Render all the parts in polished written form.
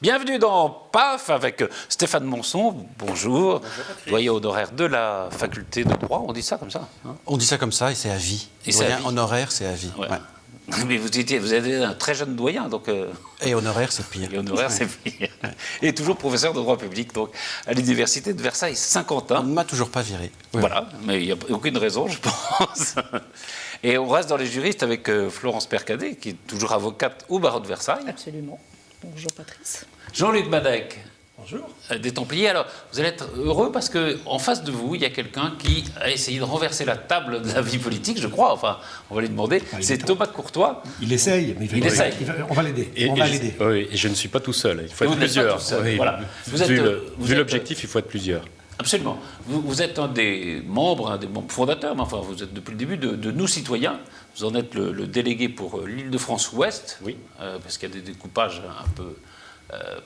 Bienvenue dans PAF avec Stéphane Monson, bonjour, doyen honoraire de la faculté de droit, on dit ça comme ça hein? On dit ça comme ça et c'est à vie. Et doyen honoraire, c'est à vie. Ouais. Ouais. Mais vous étiez un très jeune doyen, donc... Et honoraire, c'est pire. Et honoraire, c'est pire. Et toujours professeur de droit public, donc à l'université de Versailles-Saint-Quentin. On ne m'a toujours pas viré. Oui. Voilà, mais il n'y a aucune raison, je pense. Et on reste dans les juristes avec Florence Percadet, qui est toujours avocate au barreau de Versailles. Absolument. Bonjour Patrice. Jean-Luc Madec. Bonjour. Des Templiers. Alors, vous allez être heureux parce qu'en face de vous, il y a quelqu'un qui a essayé de renverser la table de la vie politique, je crois. Enfin, on va lui demander. C'est Thomas Courtois. Il essaye, mais on va l'aider. Oui, et je ne suis pas tout seul. Il faut être plusieurs. Oui, voilà. Vu l'objectif, il faut être plusieurs. Absolument. Vous êtes un des membres fondateurs, mais enfin, vous êtes depuis le début de Nous Citoyens. Vous en êtes le délégué pour l'Île-de-France-Ouest, oui. Parce qu'il y a des découpages un peu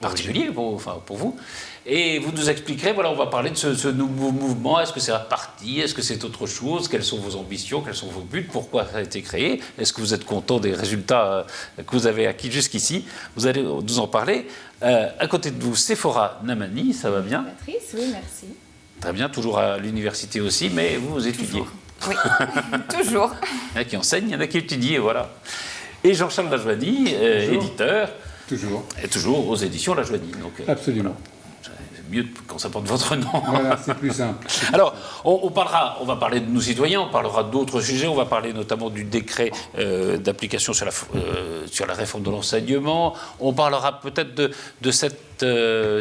particuliers pour vous. Et vous nous expliquerez, voilà, on va parler de ce nouveau mouvement. Est-ce que c'est un parti? Est-ce que c'est autre chose? Quelles sont vos ambitions? Quels sont vos buts? Pourquoi ça a été créé? Est-ce que vous êtes content des résultats que vous avez acquis jusqu'ici? Vous allez nous en parler. À côté de vous, Sephora Namani, ça va bien? Patrice, oui, merci. Très bien, toujours à l'université aussi, mais vous étudiez. Oui, toujours. Il y en a qui enseignent, il y en a qui étudient, voilà. Et Jean-Charles Lajoigny, éditeur. Toujours. Et toujours aux éditions Lajoigny. Donc, absolument. Voilà. C'est mieux quand ça porte votre nom. Voilà, c'est plus simple. Alors, on va parler de Nous Citoyens, on parlera d'autres sujets, on va parler notamment du décret d'application sur la réforme de l'enseignement, on parlera peut-être de cette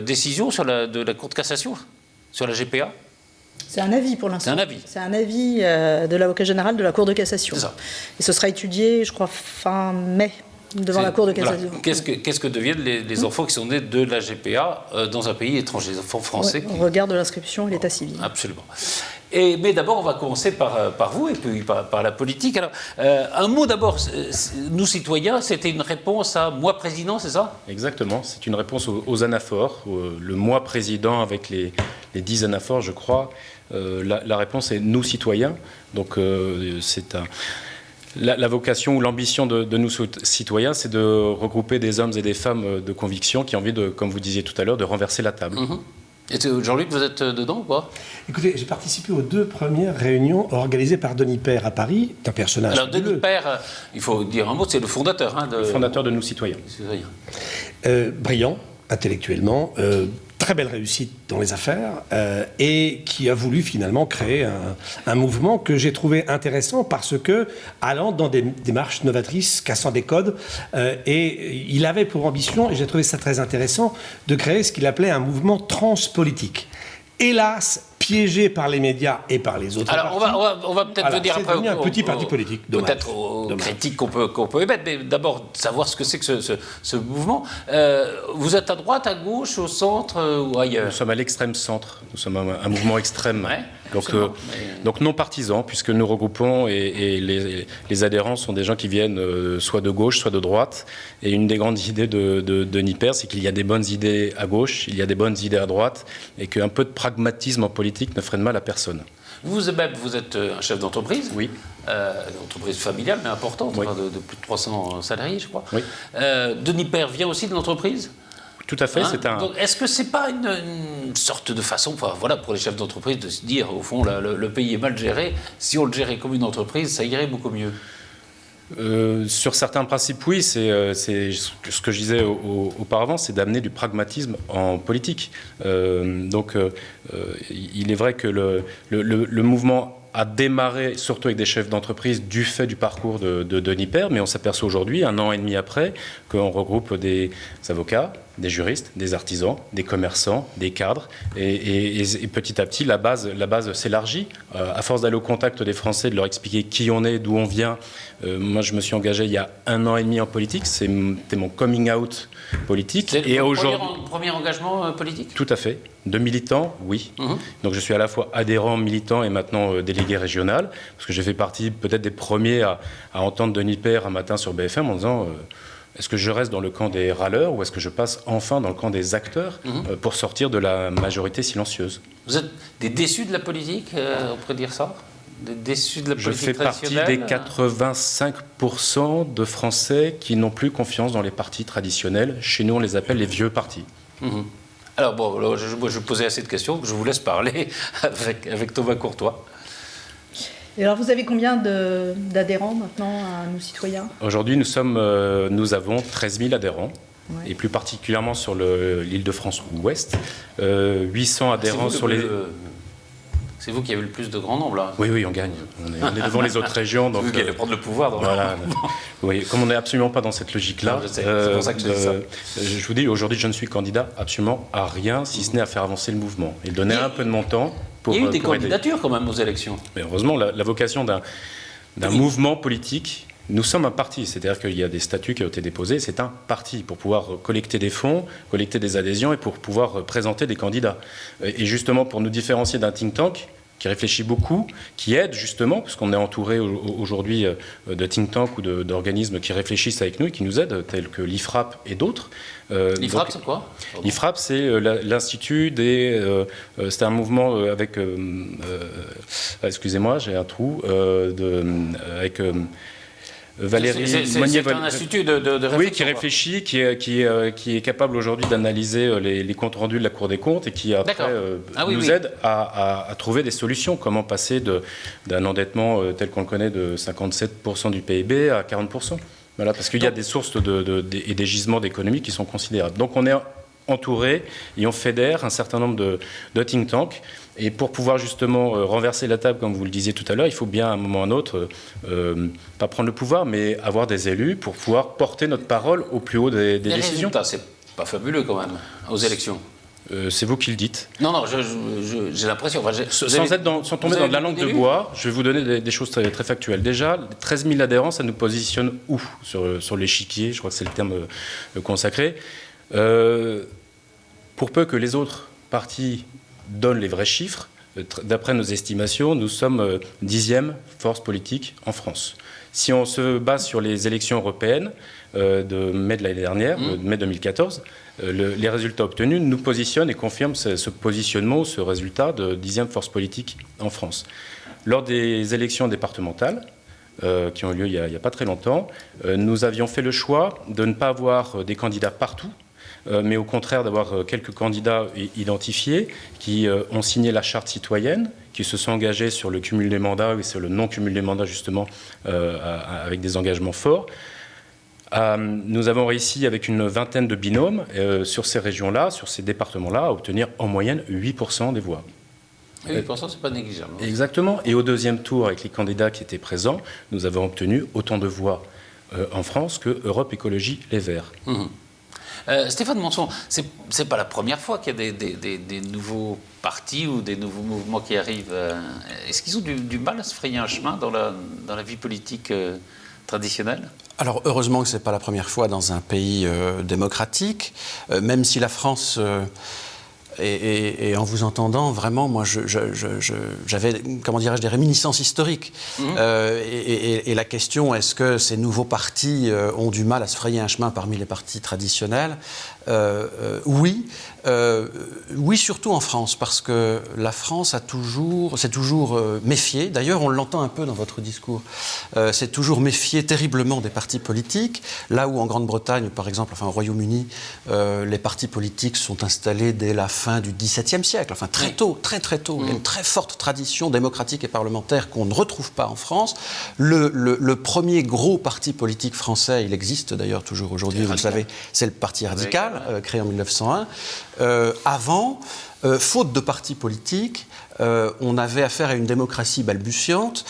décision de la Cour de cassation, sur la GPA. C'est un avis pour l'instant. C'est un avis. C'est un avis de l'avocat général de la Cour de cassation. C'est ça. Et ce sera étudié, je crois, fin mai, devant la Cour de cassation. Voilà. Qu'est-ce que deviennent les enfants qui sont nés de la GPA dans un pays étranger, les enfants français? On regarde de l'inscription et l'état civil. Absolument. Mais d'abord, on va commencer par vous et puis par la politique. Alors, un mot d'abord. Nous, citoyens, c'était une réponse à moi président, c'est ça? Exactement. C'est une réponse aux anaphores. Le moi président avec les 10 anaphores, je crois. La réponse est nous, citoyens. Donc, c'est la vocation ou l'ambition de nous citoyens, c'est de regrouper des hommes et des femmes de conviction qui ont envie, comme vous disiez tout à l'heure, de renverser la table. Mm-hmm. Et Jean-Luc, vous êtes dedans ou pas? Écoutez, j'ai participé aux 2 premières réunions organisées par Denis Père à Paris. C'est un personnage. Alors, Denis Père, il faut dire un mot, c'est le fondateur. Le fondateur de Nous Citoyens. Brillant, intellectuellement, très belle réussite dans les affaires, et qui a voulu finalement créer un mouvement que j'ai trouvé intéressant parce que, allant dans des démarches novatrices, cassant des codes, et il avait pour ambition, et j'ai trouvé ça très intéressant, de créer ce qu'il appelait un mouvement transpolitique. Hélas, piégé par les médias et par les autres partis. Alors, on va peut-être venir après un petit parti politique. Peut-être aux critiques qu'on peut émettre, mais d'abord, savoir ce que c'est que ce mouvement. Vous êtes à droite, à gauche, au centre ou ailleurs? Nous sommes à l'extrême centre. Nous sommes un mouvement extrême. Ouais, donc non partisan, puisque nous regroupons et les adhérents sont des gens qui viennent soit de gauche, soit de droite. Et une des grandes idées de Denis Père, c'est qu'il y a des bonnes idées à gauche, il y a des bonnes idées à droite, et qu'un peu de pragmatisme en politique ne ferait de mal à personne. Vous-même, vous êtes un chef d'entreprise. Oui. Une entreprise familiale, mais importante, oui. De plus de 300 salariés, je crois. Oui. Denis Père vient aussi de l'entreprise? Tout à fait, Donc, est-ce que c'est pas une sorte de façon, enfin, voilà, pour les chefs d'entreprise, de se dire, au fond, le pays est mal géré, si on le gérait comme une entreprise, ça irait beaucoup mieux? Sur certains principes, oui, c'est ce que je disais auparavant, c'est d'amener du pragmatisme en politique. Donc, il est vrai que le mouvement a démarré surtout avec des chefs d'entreprise du fait du parcours de Denis Père, mais on s'aperçoit aujourd'hui, 1 an et demi après, qu'on regroupe des avocats, des juristes, des artisans, des commerçants, des cadres, et petit à petit, la base s'élargit. À force d'aller au contact des Français, de leur expliquer qui on est, d'où on vient. Moi, je me suis engagé il y a 1 an et demi en politique. C'était mon coming out politique. C'est votre premier engagement politique? Tout à fait. De militant, oui. Mmh. Donc je suis à la fois adhérent, militant et maintenant délégué régional, parce que j'ai fait partie peut-être des premiers à entendre Denis Père un matin sur BFM en disant est-ce que je reste dans le camp des râleurs ou est-ce que je passe enfin dans le camp des acteurs pour sortir de la majorité silencieuse? Vous êtes des déçus de la politique, on pourrait dire ça? déçus de la Je politique fais partie traditionnelle? des 85% de Français qui n'ont plus confiance dans les partis traditionnels. Chez nous, on les appelle les vieux partis. Mhm. Alors bon, alors, je posais assez de questions, je vous laisse parler avec Thomas Courtois. Et alors, vous avez combien d'adhérents maintenant à nos citoyens? Aujourd'hui, nous avons 13 000 adhérents. Ouais. Et plus particulièrement sur l'Île-de-France Ouest, 800 adhérents sur les... C'est vous qui avez le plus de grand nombre, là. Oui, on gagne. On est devant les autres régions. C'est vous qui allez prendre le pouvoir dans voilà. Oui, comme on n'est absolument pas dans cette logique-là, Non, je sais, c'est pour ça que je dis ça. Je vous dis, aujourd'hui, je ne suis candidat absolument à rien, si ce n'est à faire avancer le mouvement et donner un peu de mon temps pour... Il y a eu des pour aider. candidatures quand même aux élections. Mais heureusement, la vocation d'un mouvement politique, nous sommes un parti, c'est-à-dire qu'il y a des statuts qui ont été déposés, c'est un parti pour pouvoir collecter des fonds, collecter des adhésions et pour pouvoir présenter des candidats. Et justement, pour nous différencier d'un think tank qui réfléchit beaucoup, qui aide justement, parce qu'on est entouré aujourd'hui de think tanks ou d'organismes qui réfléchissent avec nous et qui nous aident, tels que l'IFRAP et d'autres. L'IFRAP, c'est quoi? L'IFRAP, c'est l'Institut des... c'est un mouvement avec... excusez-moi, j'ai un trou. Avec... Valérie c'est un institut de réflexion. Oui, qui réfléchit, qui est capable aujourd'hui d'analyser les comptes rendus de la Cour des comptes et qui après nous aide à trouver des solutions. Comment passer d'un endettement tel qu'on le connaît de 57% du PIB à 40%. Voilà, parce qu'il y a des sources et des gisements d'économie qui sont considérables. Donc on est entouré et on fédère un certain nombre de think tanks. Et pour pouvoir justement renverser la table, comme vous le disiez tout à l'heure, il faut bien à un moment ou à un autre, pas prendre le pouvoir, mais avoir des élus pour pouvoir porter notre parole au plus haut des décisions. Les résultats, c'est pas fabuleux quand même, aux élections. C'est vous qui le dites. Non, j'ai l'impression... Enfin, sans tomber dans de la langue de bois, je vais vous donner des choses très, très factuelles. Déjà, 13 000 adhérents, ça nous positionne où sur l'échiquier? Je crois que c'est le terme consacré. Pour peu que les autres partis donnent les vrais chiffres, d'après nos estimations, nous sommes 10e force politique en France. Si on se base sur les élections européennes de mai de l'année dernière, de mai 2014, les résultats obtenus nous positionnent et confirment ce positionnement, ce résultat de 10e force politique en France. Lors des élections départementales, qui ont eu lieu il n'y a pas très longtemps, nous avions fait le choix de ne pas avoir des candidats partout, mais au contraire d'avoir quelques candidats identifiés qui ont signé la charte citoyenne, qui se sont engagés sur le cumul des mandats et sur le non-cumul des mandats, justement, avec des engagements forts. Nous avons réussi, avec une vingtaine de binômes, sur ces régions-là, sur ces départements-là, à obtenir en moyenne 8% des voix. 8%, c'est pas négligeable. Exactement. Et au deuxième tour, avec les candidats qui étaient présents, nous avons obtenu autant de voix en France que Europe Écologie Les Verts. Mmh. Stéphane Monson, c'est pas la première fois qu'il y a des nouveaux partis ou des nouveaux mouvements qui arrivent. Est-ce qu'ils ont du mal à se frayer un chemin dans la vie politique traditionnelle? Alors heureusement que ce n'est pas la première fois dans un pays démocratique, même si la France... Et en vous entendant, vraiment, moi, j'avais, comment dirais-je, des réminiscences historiques. Et la question, est-ce que ces nouveaux partis ont du mal à se frayer un chemin parmi les partis traditionnels? Oui. Oui, surtout en France, parce que la France s'est toujours méfiée. D'ailleurs, on l'entend un peu dans votre discours. S'est toujours méfiée terriblement des partis politiques. Là où en Grande-Bretagne, par exemple, enfin au Royaume-Uni, les partis politiques sont installés dès la fin du XVIIe siècle. Enfin très tôt, très très tôt. Il y a une très forte tradition démocratique et parlementaire qu'on ne retrouve pas en France. Le premier gros parti politique français, il existe d'ailleurs toujours aujourd'hui, vous le savez, c'est le Parti radical, créé en 1901. Avant, faute de partis politiques, on avait affaire à une démocratie balbutiante,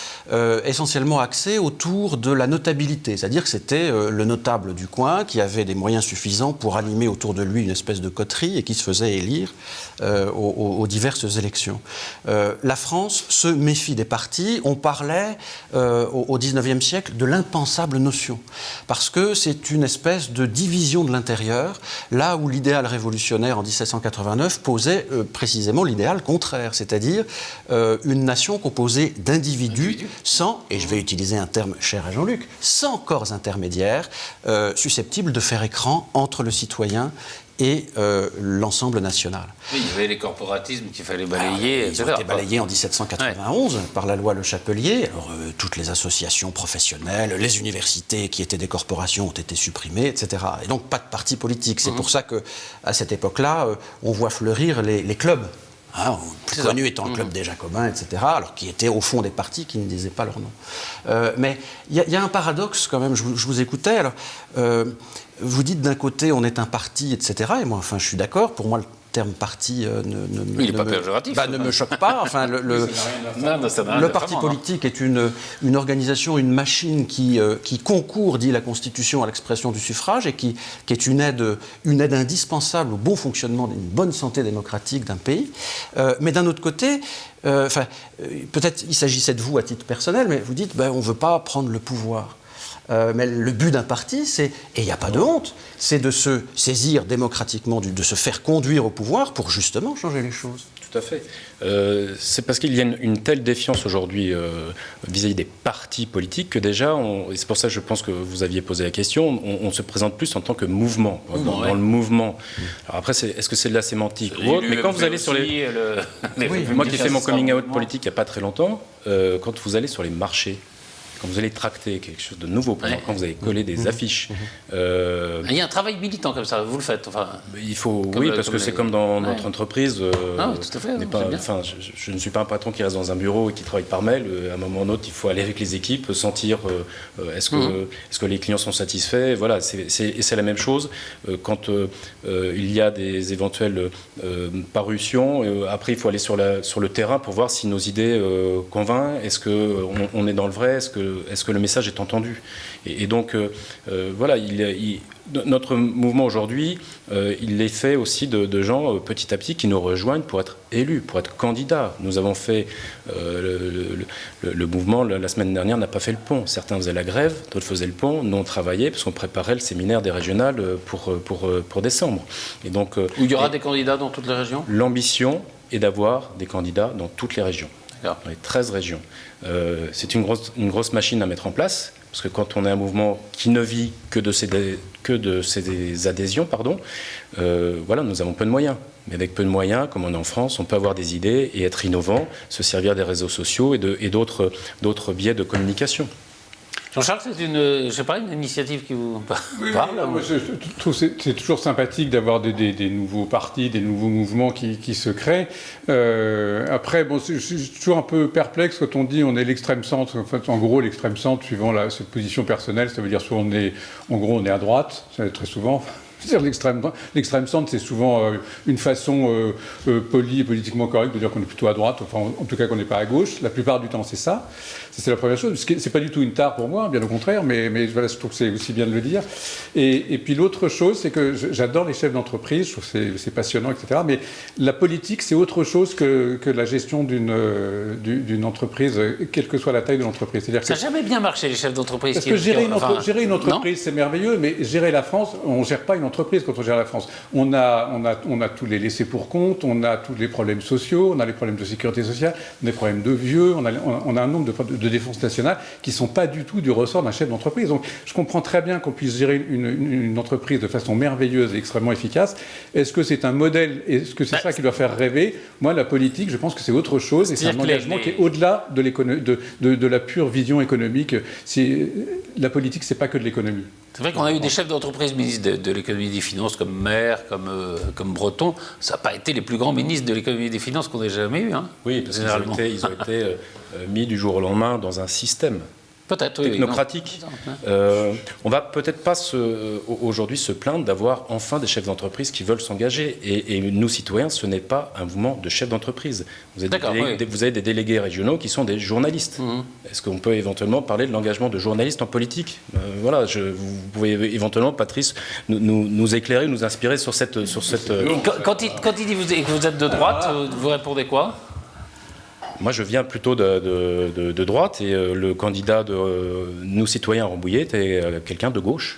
essentiellement axée autour de la notabilité, c'est-à-dire que c'était le notable du coin qui avait des moyens suffisants pour animer autour de lui une espèce de coterie et qui se faisait élire aux diverses élections. La France se méfie des partis. On parlait au XIXe siècle de l'impensable notion, parce que c'est une espèce de division de l'intérieur, là où l'idéal révolutionnaire en 1789 posait précisément l'idéal contraire, c'est-à-dire une nation composée d'individus sans, et je vais utiliser un terme cher à Jean-Luc, sans corps intermédiaires susceptibles de faire écran entre le citoyen et l'ensemble national. Oui, il y avait les corporatismes qu'il fallait balayer, etc. Ils ont été balayés en 1791 par la loi Le Chapelier. Alors, toutes les associations professionnelles, les universités qui étaient des corporations ont été supprimées, etc. Et donc pas de parti politique. C'est pour ça qu'à cette époque-là, on voit fleurir les clubs. Hein, le plus connu étant le club des Jacobins, etc., alors qui étaient au fond des partis qui ne disaient pas leur nom. Mais il y a un paradoxe quand même, je vous écoutais, alors, vous dites d'un côté on est un parti, etc., et moi enfin je suis d'accord, pour moi le terme parti il n'est pas péjoratif. Ne me choque pas, enfin le parti politique est une organisation, une machine qui concourt, dit la Constitution, à l'expression du suffrage et qui est une aide indispensable au bon fonctionnement d'une bonne santé démocratique d'un pays. Mais d'un autre côté, peut-être il s'agissait de vous à titre personnel, mais vous dites on ne veut pas prendre le pouvoir. Mais le but d'un parti, et il n'y a pas de honte, c'est de se saisir démocratiquement, de se faire conduire au pouvoir pour justement changer les choses. Tout à fait. C'est parce qu'il y a une telle défiance aujourd'hui vis-à-vis des partis politiques que déjà, et c'est pour ça que je pense que vous aviez posé la question, on se présente plus en tant que mouvement, dans le mouvement. Alors après, est-ce que c'est de la sémantique ou autre, mais quand vous allez sur les... Moi qui ai fait mon coming out politique il n'y a pas très longtemps, quand vous allez sur les marchés, quand vous allez tracter quelque chose de nouveau, quand vous allez coller des affiches. Il y a un travail militant comme ça, vous le faites. Enfin, il faut, parce que c'est comme dans notre entreprise. Tout à fait. Je ne suis pas un patron qui reste dans un bureau et qui travaille par mail. À un moment ou autre, il faut aller avec les équipes, sentir est-ce que les clients sont satisfaits. Voilà, c'est la même chose quand il y a des éventuelles parutions. Après, il faut aller sur le terrain pour voir si nos idées convainquent. Est-ce qu'on est dans le vrai? Est-ce que le message est entendu? Et donc, voilà, notre mouvement aujourd'hui, il est fait aussi de gens petit à petit qui nous rejoignent pour être élus, pour être candidats. Nous avons fait le mouvement, la semaine dernière, n'a pas fait le pont. Certains faisaient la grève, d'autres faisaient le pont. Nous, on travaillait parce qu'on préparait le séminaire des régionales pour décembre. Et donc, où il y aura des candidats dans toutes les régions? L'ambition est d'avoir des candidats dans toutes les régions. Dans les 13 régions. C'est une grosse machine à mettre en place, parce que quand on est un mouvement qui ne vit que de ses adhésions, voilà, nous avons peu de moyens. Mais avec peu de moyens, comme on est en France, on peut avoir des idées et être innovant, se servir des réseaux sociaux et d'autres biais de communication. Jean-Charles, c'est une initiative qui vous parle? Moi, je trouve que c'est toujours sympathique d'avoir des nouveaux partis, des nouveaux mouvements qui se créent. Après, je suis toujours un peu perplexe quand on dit on est l'extrême centre. En fait, en gros, l'extrême centre, suivant cette position personnelle, ça veut dire soit on est à droite, très souvent. L'extrême centre, c'est souvent une façon polie et politiquement correcte de dire qu'on est plutôt à droite, enfin en tout cas qu'on n'est pas à gauche. La plupart du temps, c'est ça. C'est la première chose. C'est pas du tout une tare pour moi, bien au contraire, mais voilà, je trouve que c'est aussi bien de le dire. Et puis l'autre chose, c'est que j'adore les chefs d'entreprise, je trouve que c'est passionnant, etc. Mais la politique, c'est autre chose que la gestion d'une entreprise, quelle que soit la taille de l'entreprise. Ça n'a jamais bien marché, les chefs d'entreprise. Parce que gérer une entreprise, c'est merveilleux, mais gérer la France, on ne gère pas une entreprise quand on gère la France. On a tous les laissés pour compte, on a tous les problèmes sociaux, on a les problèmes de sécurité sociale, on a les problèmes de vieux, on a un nombre de défense nationale qui ne sont pas du tout du ressort d'un chef d'entreprise. Donc je comprends très bien qu'on puisse gérer une entreprise de façon merveilleuse et extrêmement efficace. Est-ce que c'est un modèle? Est-ce que c'est ça qui doit faire rêver? Moi, la politique, je pense que c'est autre chose et c'est un engagement qui est au-delà de la pure vision économique. La politique, c'est pas que de l'économie. C'est vrai qu'on a eu des chefs d'entreprise ministres de l'économie et des finances comme Maire, comme Breton. Ça n'a pas été les plus grands ministres de l'économie et des finances qu'on ait jamais eu. Hein, oui, parce qu'ils ont été mis du jour au lendemain dans un système technocratique. On va peut-être pas aujourd'hui se plaindre d'avoir enfin des chefs d'entreprise qui veulent s'engager. Et nous, citoyens, ce n'est pas un mouvement de chefs d'entreprise. Vous avez des délégués régionaux qui sont des journalistes. Est-ce qu'on peut éventuellement parler de l'engagement de journalistes en politique? Voilà, vous pouvez éventuellement, Patrice, nous éclairer, nous inspirer sur cette... Quand il dit que vous êtes de droite, vous répondez quoi? Moi, je viens plutôt de droite et le candidat de Nous Citoyens Rambouillet était quelqu'un de gauche.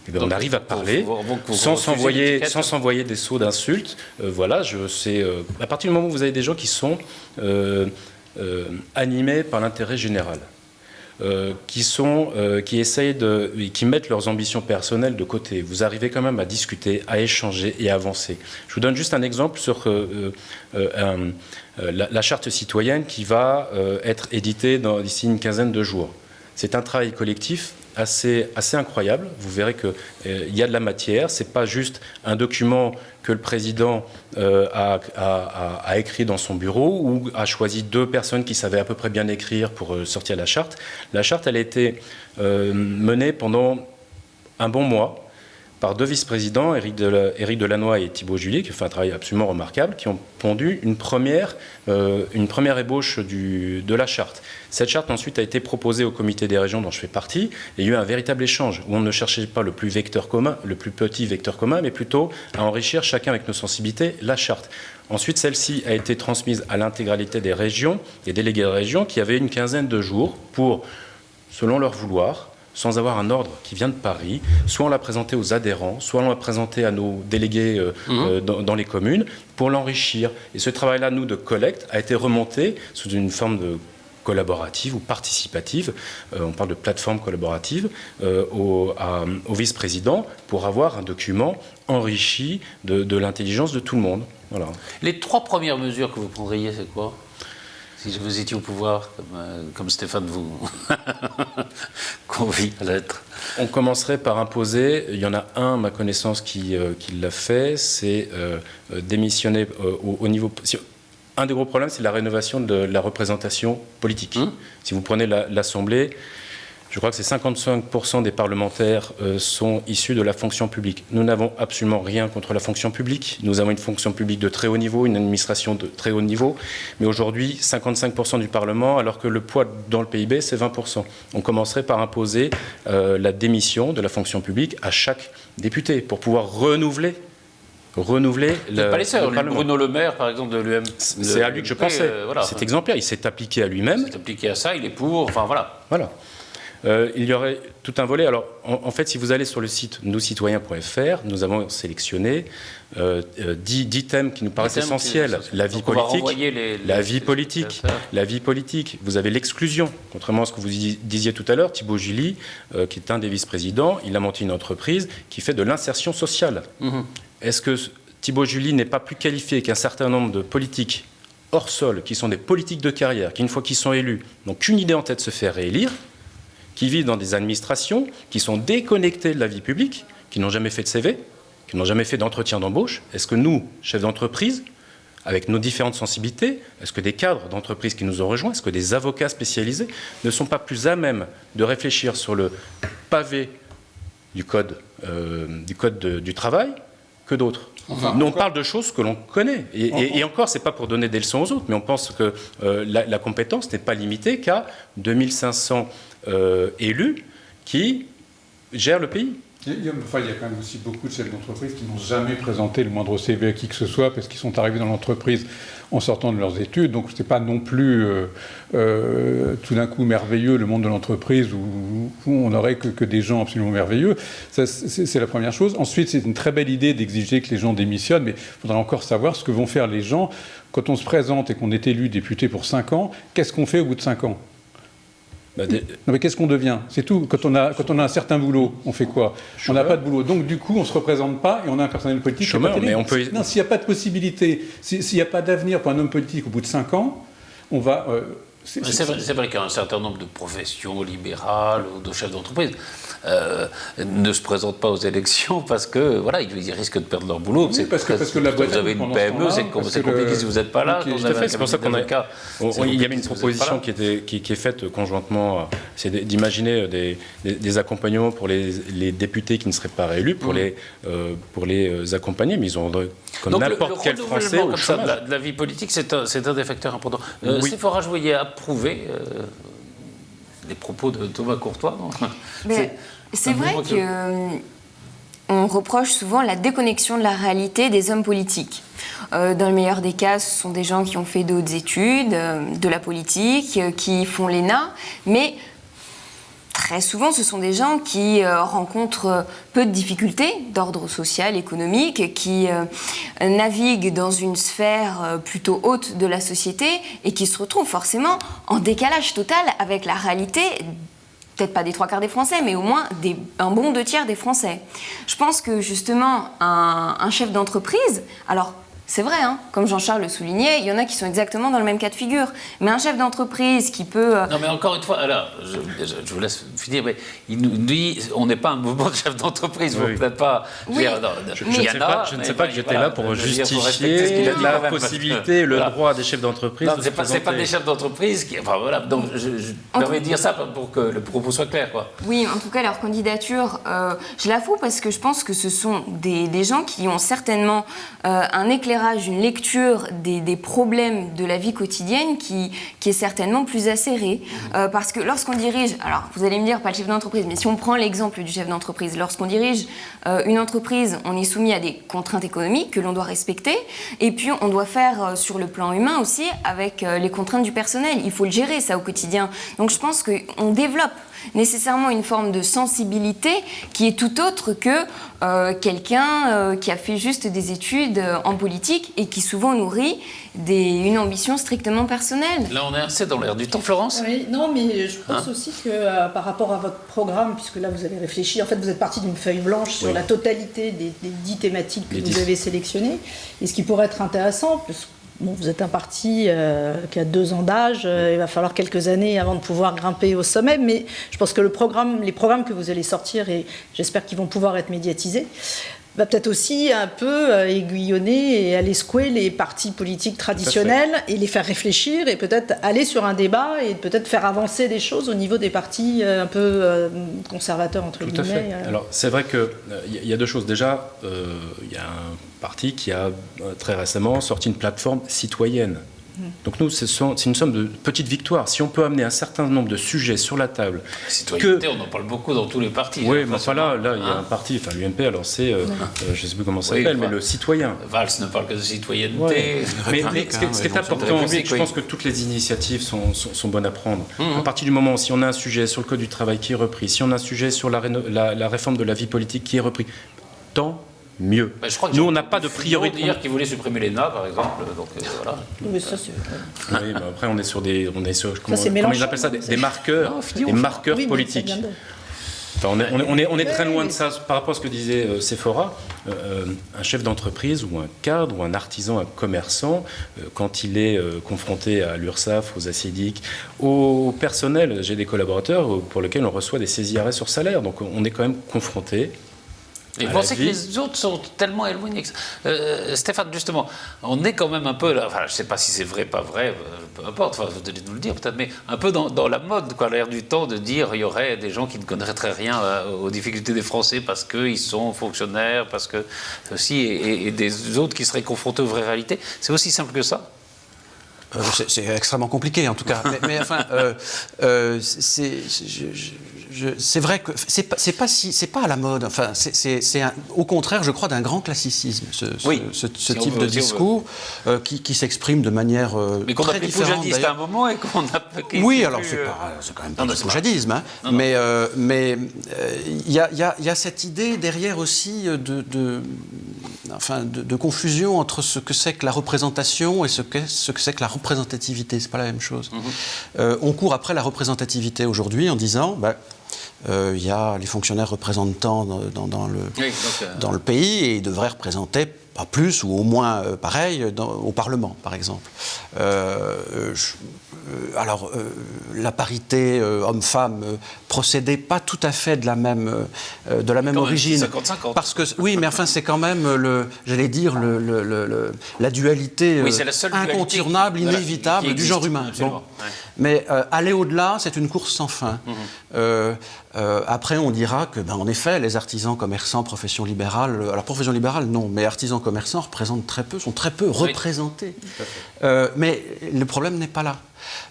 Et bien, on arrive à parler sans s'envoyer des sauts d'insultes. Voilà, à partir du moment où vous avez des gens qui sont animés par l'intérêt général, qui mettent leurs ambitions personnelles de côté. Vous arrivez quand même à discuter, à échanger et à avancer. Je vous donne juste un exemple sur la charte citoyenne qui va être éditée d'ici une quinzaine de jours. C'est un travail collectif assez incroyable. Vous verrez qu'il y a de la matière. Ce n'est pas juste un document que le président a écrit dans son bureau ou a choisi 2 personnes qui savaient à peu près bien écrire pour sortir la charte. La charte, elle a été menée pendant un bon mois par 2 vice-présidents, Éric Delannoy et Thibault Julier, qui ont fait un travail absolument remarquable, qui ont pondu une première ébauche de la charte. Cette charte ensuite a été proposée au comité des régions dont je fais partie, et il y a eu un véritable échange où on ne cherchait pas le plus petit vecteur commun, mais plutôt à enrichir chacun avec nos sensibilités la charte. Ensuite, celle-ci a été transmise à l'intégralité des régions, des délégués de région, qui avaient une quinzaine de jours pour, selon leur vouloir, sans avoir un ordre qui vient de Paris, soit on l'a présenté aux adhérents, soit on l'a présenté à nos délégués dans les communes, pour l'enrichir. Et ce travail-là, nous, de collecte, a été remonté sous une forme de collaborative ou participative, on parle de plateforme collaborative, au vice-président, pour avoir un document enrichi de l'intelligence de tout le monde. Voilà. Les 3 premières mesures que vous prendriez, c'est quoi ? Si vous étiez au pouvoir, comme Stéphane vous convie à l'être. On commencerait par imposer, il y en a un, à ma connaissance, qui l'a fait, c'est démissionner au niveau... Un des gros problèmes, c'est la rénovation de la représentation politique. Si vous prenez l'Assemblée, je crois que c'est 55% des parlementaires sont issus de la fonction publique. Nous n'avons absolument rien contre la fonction publique. Nous avons une fonction publique de très haut niveau, une administration de très haut niveau. Mais aujourd'hui, 55% du Parlement, alors que le poids dans le PIB, c'est 20%. On commencerait par imposer la démission de la fonction publique à chaque député pour pouvoir renouveler pas les seuls. Bruno Le Maire, par exemple, de l'UM. C'est à lui que je pensais. Voilà. C'est exemplaire. Il s'est appliqué à lui-même. Il s'est appliqué à ça, il est pour. Enfin, voilà. Voilà. Il y aurait tout un volet. Alors, en fait, si vous allez sur le site noscitoyens.fr, nous avons sélectionné 10 thèmes qui nous paraissent essentiels. La vie politique, la vie politique. Vous avez l'exclusion, contrairement à ce que vous disiez tout à l'heure. Thibault Julier, qui est un des vice-présidents, il a monté une entreprise qui fait de l'insertion sociale. Est-ce que Thibault Julier n'est pas plus qualifié qu'un certain nombre de politiques hors sol, qui sont des politiques de carrière, qui, une fois qu'ils sont élus, n'ont qu'une idée en tête, se faire réélire, qui vivent dans des administrations, qui sont déconnectés de la vie publique, qui n'ont jamais fait de CV, qui n'ont jamais fait d'entretien d'embauche? Est-ce que nous, chefs d'entreprise, avec nos différentes sensibilités, est-ce que des cadres d'entreprise qui nous ont rejoints, est-ce que des avocats spécialisés ne sont pas plus à même de réfléchir sur le pavé du code du travail que d'autres? Nous, on parle de choses que l'on connaît. Et encore, ce n'est pas pour donner des leçons aux autres, mais on pense que la compétence n'est pas limitée qu'à 2500 élus qui gèrent le pays. Il y a quand même aussi beaucoup de chefs d'entreprise qui n'ont jamais présenté le moindre CV à qui que ce soit parce qu'ils sont arrivés dans l'entreprise en sortant de leurs études. Donc, ce n'est pas non plus tout d'un coup merveilleux, le monde de l'entreprise, où on n'aurait que des gens absolument merveilleux. Ça, c'est la première chose. Ensuite, c'est une très belle idée d'exiger que les gens démissionnent, mais il faudra encore savoir ce que vont faire les gens. Quand on se présente et qu'on est élu député pour 5 ans, qu'est-ce qu'on fait au bout de 5 ans ? Non, mais qu'est-ce qu'on devient? C'est tout. Quand on a un certain boulot, on fait quoi? On n'a pas de boulot. Donc, du coup, on ne se représente pas et on a un personnel politique. Chômeur, mais on peut... Non, s'il n'y a pas de possibilité, s'il n'y a pas d'avenir pour un homme politique au bout de 5 ans, on va... C'est vrai qu'il y a un certain nombre de professions libérales ou de chefs d'entreprise ne se présentent pas aux élections parce que voilà, ils risquent de perdre leur boulot. Oui, parce que la boîte, vous avez une PME, c'est compliqué si vous n'êtes pas là. C'est pour ça qu'on a... Il y avait une proposition qui est faite conjointement, c'est d'imaginer des accompagnements pour les députés qui ne seraient pas réélus, pour les accompagner, mais ils ont comme n'importe quel Français au chômage. De la vie politique, c'est un des facteurs importants. Séphora Joyer a approuvé les propos de Thomas Courtois. C'est vrai qu'on reproche souvent la déconnexion de la réalité des hommes politiques. Dans le meilleur des cas, ce sont des gens qui ont fait d'autres études, de la politique, qui font l'ENA, mais très souvent, ce sont des gens qui rencontrent peu de difficultés d'ordre social, économique, qui naviguent dans une sphère plutôt haute de la société et qui se retrouvent forcément en décalage total avec la réalité, peut-être pas des 3/4 des Français, mais au moins un bon 2/3 des Français. Je pense que justement, un chef d'entreprise, alors c'est vrai, hein, comme Jean-Charles le soulignait, il y en a qui sont exactement dans le même cas de figure. Mais un chef d'entreprise qui peut... Non, mais encore une fois, alors, je vous laisse finir, mais il nous dit on n'est pas un mouvement de chef d'entreprise, vous peut-être pas... Je ne sais pas que j'étais là pour justifier la possibilité, le droit des chefs d'entreprise. Non, c'est pas des chefs d'entreprise qui... Enfin voilà, donc je permets de dire ça pour que le propos soit clair, quoi. Oui, en tout cas, leur candidature, je la fous parce que je pense que ce sont des gens qui ont certainement un éclairage, une lecture des problèmes de la vie quotidienne qui est certainement plus acérée. Parce que lorsqu'on dirige, alors vous allez me dire pas le chef d'entreprise, mais si on prend l'exemple du chef d'entreprise, lorsqu'on dirige une entreprise, on est soumis à des contraintes économiques que l'on doit respecter, et puis on doit faire sur le plan humain aussi avec les contraintes du personnel. Il faut le gérer ça au quotidien. Donc je pense qu'on développe nécessairement une forme de sensibilité qui est tout autre que quelqu'un qui a fait juste des études en politique et qui souvent nourrit une ambition strictement personnelle. Là, on est assez dans l'air du temps, Florence. Oui, non, mais je pense aussi que par rapport à votre programme, puisque là vous avez réfléchi, en fait vous êtes parti d'une feuille blanche sur la totalité des 10 thématiques que vous avez sélectionnées, et ce qui pourrait être intéressant, parce que bon, vous êtes un parti qui a 2 ans d'âge, il va falloir quelques années avant de pouvoir grimper au sommet, mais je pense que les programmes que vous allez sortir, et j'espère qu'ils vont pouvoir être médiatisés, va peut-être aussi un peu aiguillonner et aller secouer les partis politiques traditionnels et les faire réfléchir et peut-être aller sur un débat et peut-être faire avancer des choses au niveau des partis un peu conservateurs, entre guillemets. Tout à fait. Alors, c'est vrai qu'il y a 2 choses. Déjà, il y a un parti qui a très récemment sorti une plateforme citoyenne. Donc nous, c'est une somme de petites victoires. Si on peut amener un certain nombre de sujets sur la table... La citoyenneté, on en parle beaucoup dans tous les partis. Oui, mais enfin là, il y a un parti, enfin l'UMP a lancé, je ne sais plus comment ça s'appelle, mais le citoyen. Valls ne parle que de citoyenneté. Ouais. Mais ce qui est important, je pense que toutes les initiatives sont bonnes à prendre. À partir du moment où si on a un sujet sur le code du travail qui est repris, si on a un sujet sur la réforme de la vie politique qui est repris, tant mieux. Je crois que nous, on n'a pas de priorité. Dire qu'ils voulaient supprimer l'ENA, par exemple. Donc, voilà. Mais ça, c'est... Oui, mais après, on est sur comment ils appellent ça, des marqueurs, politiques. Enfin, on est très loin de ça. Par rapport à ce que disait Sephora, un chef d'entreprise ou un cadre ou un artisan, un commerçant, quand il est confronté à l'URSSAF, aux ACIDIC, au personnel, j'ai des collaborateurs pour lesquels on reçoit des saisies arrêts sur salaire. Donc on est quand même confronté. Et vous pensez que les autres sont tellement éloignés que ça. Stéphane, justement, on est quand même un peu là, enfin, je ne sais pas si c'est vrai, pas vrai, peu importe, enfin, vous allez nous le dire peut-être, mais un peu dans la mode, quoi, l'air du temps de dire il y aurait des gens qui ne connaîtraient rien aux difficultés des Français parce qu'ils sont fonctionnaires, parce que aussi, et des autres qui seraient confrontés aux vraies réalités. C'est aussi simple que ça? C'est extrêmement compliqué, en tout cas. mais enfin, c'est vrai que c'est pas à la mode. Enfin, au contraire, je crois, d'un grand classicisme, ce type de discours qui s'exprime de manière mais qu'on très différente. Poujadiste à un moment et qu'on a. Oui, alors c'est quand même pas du poujadisme, hein. Mais il y a cette idée derrière aussi de confusion entre ce que c'est que la représentation et ce que c'est que la représentativité. C'est pas la même chose. On court après la représentativité aujourd'hui en disant il y a les fonctionnaires représentants dans le pays et ils devraient représenter pas plus ou au moins pareil au Parlement, par exemple. La parité homme-femme procédait pas tout à fait de la même origine. 50-50. Parce que oui, mais enfin c'est quand même la dualité incontournable, inévitable du genre humain. Bon. Mais aller au-delà, c'est une course sans fin. Après, on dira que, en effet, les artisans, commerçants, profession libérale, alors profession libérale, non, mais artisans, commerçants sont très peu représentés. Mais le problème n'est pas là.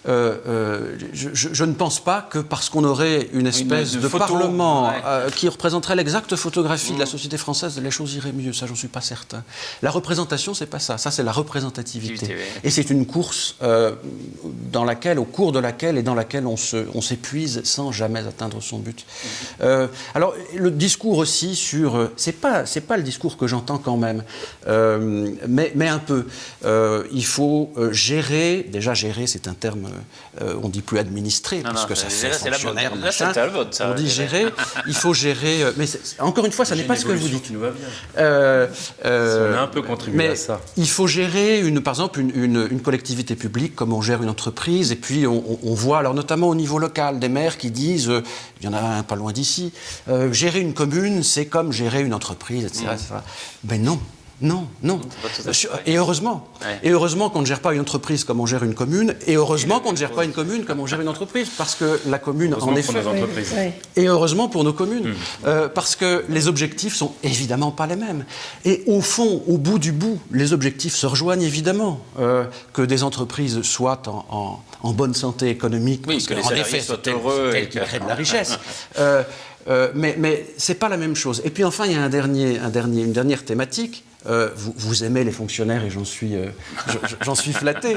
Je ne pense pas que parce qu'on aurait une espèce de photo, Parlement qui représenterait l'exacte photographie de la société française, les choses iraient mieux. Ça, j'en suis pas certain. La représentation, c'est pas ça. Ça, c'est la représentativité. Et c'est une course au cours de laquelle et dans laquelle on s'épuise sans jamais atteindre son but. Alors, le discours aussi sur... c'est pas le discours que j'entends quand même, mais un peu. Il faut gérer... Déjà, gérer, c'est un terme... on ne dit plus administrer, puisque ça fait fonctionnaire, machin. On dit gérer. Il faut gérer... mais encore une fois, ça n'est pas ce que vous dites. Qui nous va bien. On a un peu contribué à ça. Il faut gérer, par exemple, une collectivité publique comme on gère une entreprise. Et puis, on voit, alors notamment au niveau local, des maires qui disent, il y en a un pas loin d'ici, gérer une commune, c'est comme gérer une entreprise, etc. Ben non. Non. Et heureusement. Ouais. Et heureusement qu'on ne gère pas une entreprise comme on gère une commune. Et heureusement qu'on ne gère pas une commune comme on gère une entreprise. Parce que la commune, en effet... Pour nos entreprises. Et heureusement pour nos communes. Parce que les objectifs sont évidemment pas les mêmes. Et au fond, au bout du bout, les objectifs se rejoignent évidemment. Que des entreprises soient en bonne santé économique. Oui, que les salariés soient heureux. Et qu'ils créent de la richesse. Mais c'est pas la même chose. Et puis enfin, il y a une dernière thématique. Vous aimez les fonctionnaires et j'en suis flatté.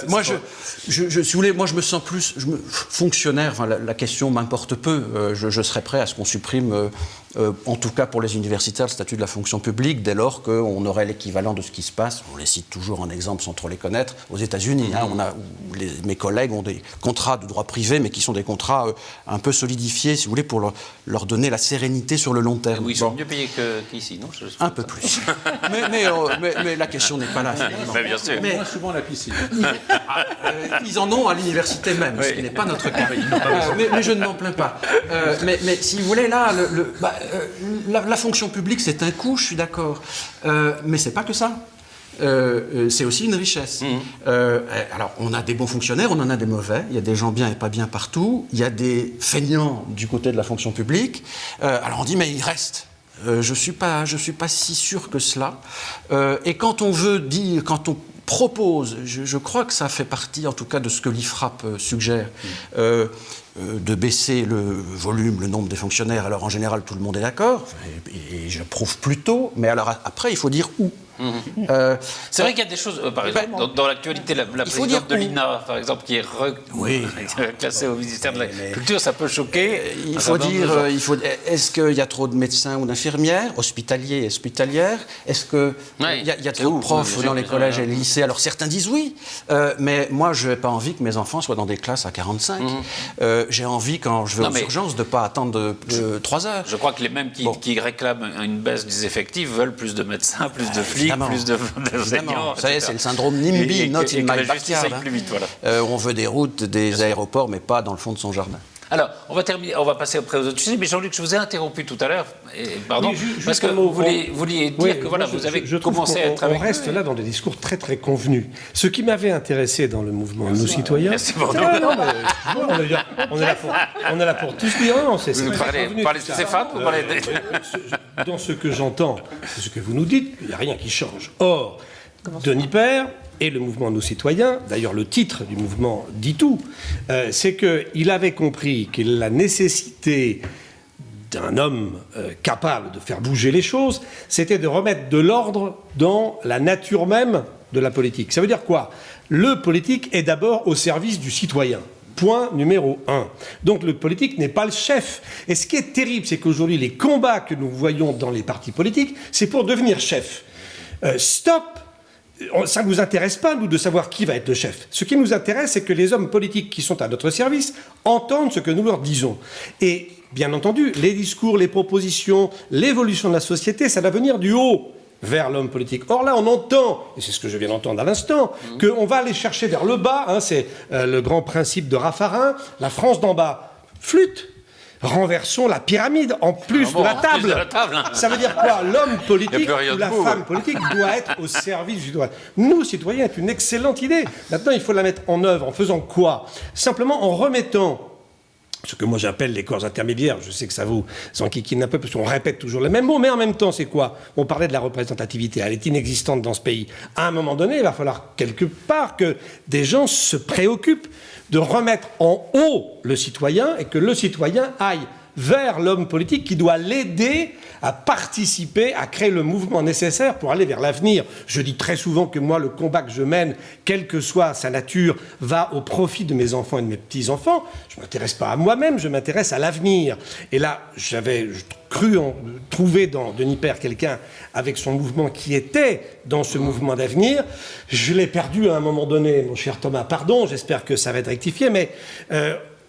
Moi, si vous voulez, moi, je me sens plus fonctionnaire. Enfin, la question m'importe peu. Je serais prêt à ce qu'on supprime, en tout cas pour les universitaires, le statut de la fonction publique, dès lors qu'on aurait l'équivalent de ce qui se passe. On les cite toujours en exemple sans trop les connaître. Aux États-Unis, mes collègues ont des contrats de droit privé, mais qui sont des contrats un peu solidifiés, si vous voulez, pour leur donner la sérénité sur le long terme. Oui, ils sont mieux payés qu'ici, non ? Un peu plus. mais la question n'est pas là. Mais bien sûr. Moins souvent la piscine. Ils en ont à l'université même, ce qui n'est pas notre cas. Mais je ne m'en plains pas. Mais si vous voulez, là, la fonction publique, c'est un coût, je suis d'accord. Mais c'est pas que ça. C'est aussi une richesse. Alors, on a des bons fonctionnaires, on en a des mauvais. Il y a des gens bien et pas bien partout. Il y a des feignants du côté de la fonction publique. Alors, on dit, mais il reste. Je suis pas si sûr que cela. Et quand on propose, je crois que ça fait partie, en tout cas, de ce que l'IFRAP suggère, de baisser le volume, le nombre des fonctionnaires. Alors, en général, tout le monde est d'accord, et j'approuve plutôt, mais alors après, il faut dire où. C'est vrai qu'il y a des choses, par exemple, dans l'actualité, la présidente de l'INA, par exemple, qui est classée au ministère de la Culture, ça peut choquer. Il faut dire, est-ce qu'il y a trop de médecins ou d'infirmières, hospitaliers et hospitalières ? Est-ce qu'il y a trop de profs dans les collèges et les lycées ? Alors certains disent oui, mais moi je n'ai pas envie que mes enfants soient dans des classes à 45. J'ai envie, quand je vais aux urgences, de ne pas attendre 3 heures. Je crois que les mêmes qui réclament une baisse des effectifs veulent plus de médecins, plus de flics, plus d'enseignants. Vous savez, c'est le syndrome NIMBY, not in my backyard. On veut des routes, des aéroports, mais pas dans le fond de son jardin. Alors, on va passer après aux autres sujets, mais Jean-Luc, je vous ai interrompu tout à l'heure, pardon, parce que vous vouliez dire que vous avez commencé à être avec... On reste là dans des discours très très convenus. Ce qui m'avait intéressé dans le mouvement Nos Citoyens... Merci pour nous. On est là pour tous dire, non, c'est vous parlez de Stéphane, vous parlez de... Dans ce que j'entends, ce que vous nous dites, il n'y a rien qui change. Or, Denis Père... et le mouvement Nos Citoyens, d'ailleurs le titre du mouvement dit tout, c'est qu'il avait compris que la nécessité d'un homme capable de faire bouger les choses, c'était de remettre de l'ordre dans la nature même de la politique. Ça veut dire quoi ? Le politique est d'abord au service du citoyen. Point numéro 1. Donc le politique n'est pas le chef. Et ce qui est terrible, c'est qu'aujourd'hui, les combats que nous voyons dans les partis politiques, c'est pour devenir chef. Stop ! Ça ne nous intéresse pas, nous, de savoir qui va être le chef. Ce qui nous intéresse, c'est que les hommes politiques qui sont à notre service entendent ce que nous leur disons. Et, bien entendu, les discours, les propositions, l'évolution de la société, ça va venir du haut vers l'homme politique. Or là, on entend, et c'est ce que je viens d'entendre à l'instant, qu'on va aller chercher vers le bas, c'est le grand principe de Raffarin, la France d'en bas. Flûte. Renversons la pyramide en plus de la table. Ça veut dire quoi ? L'homme politique ou la femme politique doit être au service du citoyen. Nous, citoyens, c'est une excellente idée. Maintenant, il faut la mettre en œuvre en faisant quoi ? Simplement en remettant ce que moi j'appelle les corps intermédiaires. Je sais que ça vous enquiquine un peu parce qu'on répète toujours les mêmes mots, mais en même temps, c'est quoi? On parlait de la représentativité, elle est inexistante dans ce pays. À un moment donné, il va falloir quelque part que des gens se préoccupent de remettre en haut le citoyen et que le citoyen aille vers l'homme politique qui doit l'aider à participer, à créer le mouvement nécessaire pour aller vers l'avenir. Je dis très souvent que moi, le combat que je mène, quelle que soit sa nature, va au profit de mes enfants et de mes petits-enfants. Je ne m'intéresse pas à moi-même, je m'intéresse à l'avenir. Et là, j'avais cru trouver dans Denis Père quelqu'un avec son mouvement qui était dans ce mouvement d'avenir. Je l'ai perdu à un moment donné, mon cher Thomas. Pardon, j'espère que ça va être rectifié, mais...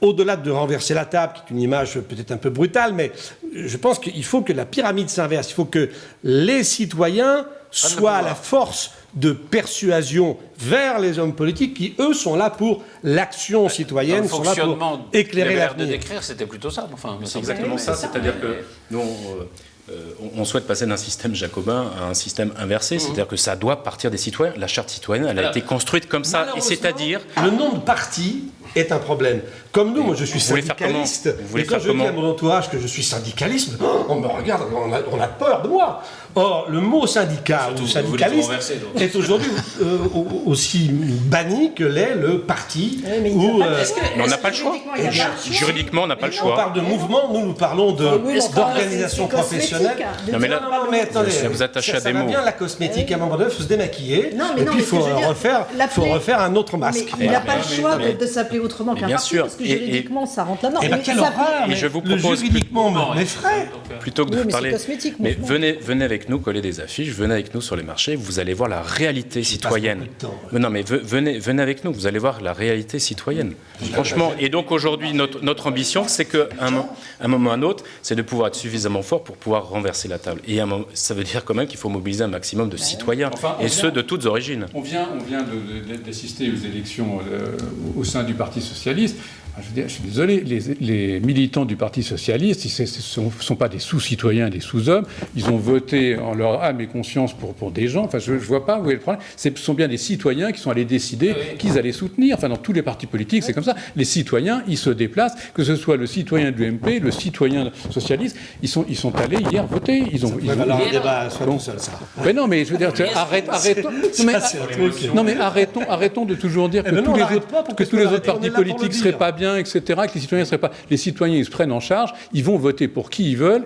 au-delà de renverser la table, qui est une image peut-être un peu brutale, mais je pense qu'il faut que la pyramide s'inverse. Il faut que les citoyens soient à la force de persuasion vers les hommes politiques qui, eux, sont là pour l'action citoyenne, sont là pour éclairer l'avenir. De décrire, c'était plutôt ça. Enfin, c'est exactement ça. C'est-à-dire que nous, on souhaite passer d'un système jacobin à un système inversé, c'est-à-dire que ça doit partir des citoyens. La charte citoyenne, elle a été construite comme ça, et c'est-à-dire... Le nom de parti est un problème. Comme nous, moi je suis syndicaliste, et quand je dis à mon entourage que je suis syndicaliste, on me regarde, on a peur de moi. Or, le mot syndicat ou syndicaliste est aujourd'hui aussi banni que l'est le parti. Mais on n'a pas le choix. Juridiquement, on n'a pas le choix. On parle de mouvement, nous parlons d'organisation professionnelle. Non, mais là, attendez, vous attachez à des mots. Ça va bien la cosmétique, à un moment donné, il faut se démaquiller, et puis il faut refaire un autre masque. Il n'a pas le choix de s'appeler autrement qu'un parti, parce que juridiquement, ça rentre là-dedans. Quelle horreur! Et je vous propose, juridiquement, m'effraie. Plutôt que de parler... Mais venez avec nous coller des affiches, venez avec nous sur les marchés, vous allez voir la réalité citoyenne. Non, mais venez avec nous, vous allez voir la réalité citoyenne. Franchement, et donc aujourd'hui, notre ambition, c'est qu'à un moment ou à un autre, c'est de pouvoir être suffisamment fort pour pouvoir renverser la table. Et ça veut dire quand même qu'il faut mobiliser un maximum de citoyens, et ceux de toutes origines. On vient d'assister aux élections au sein du Parti socialiste. Je suis désolé, les militants du Parti socialiste, ce ne sont pas des sous-citoyens, des sous-hommes. Ils ont voté en leur âme et conscience pour des gens. Enfin, je ne vois pas où est le problème. Ce sont bien des citoyens qui sont allés décider qu'ils allaient soutenir. Enfin, dans tous les partis politiques, c'est comme ça. Les citoyens, ils se déplacent, que ce soit le citoyen de l'UMP, le citoyen socialiste. Ils sont allés hier voter. Ils ont un débat soit tout seul, ça. Mais non, mais je veux dire, arrêtons de toujours dire que tous les autres partis politiques ne seraient pas bien, etc., que les citoyens ne seraient pas... Les citoyens, ils se prennent en charge, ils vont voter pour qui ils veulent,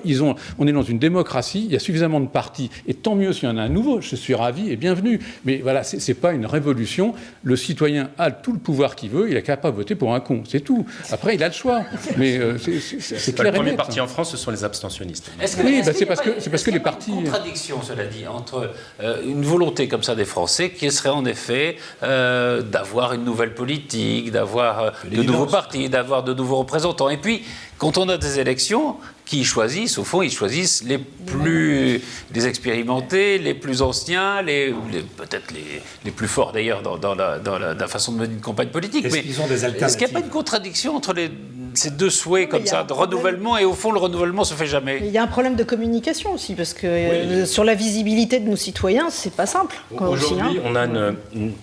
on est dans une démocratie, il y a suffisamment de partis, et tant mieux s'il y en a un nouveau, je suis ravi et bienvenue. Mais voilà, c'est pas une révolution, le citoyen a tout le pouvoir qu'il veut, il est capable de voter pour un con, c'est tout. Après, il a le choix. Mais c'est clair et net. Le premier parti en France, ce sont les abstentionnistes. C'est parce que les partis... Il y a une contradiction, cela dit, entre une volonté comme ça des Français, qui serait en effet d'avoir une nouvelle politique, d'avoir de nouveaux partis, d'avoir de nouveaux représentants. Et puis, quand on a des élections, qui choisissent, au fond, ils choisissent les expérimentés, les plus anciens, peut-être les plus forts d'ailleurs dans la façon de mener une campagne politique. Est-ce qu'ils ont des alternatives ? Est-ce qu'il n'y a pas une contradiction entre ces deux souhaits comme ça, de renouvellement, et au fond, le renouvellement ne se fait jamais ? Il y a un problème de communication aussi, parce que sur la visibilité de nos citoyens, c'est pas simple. Aujourd'hui, on a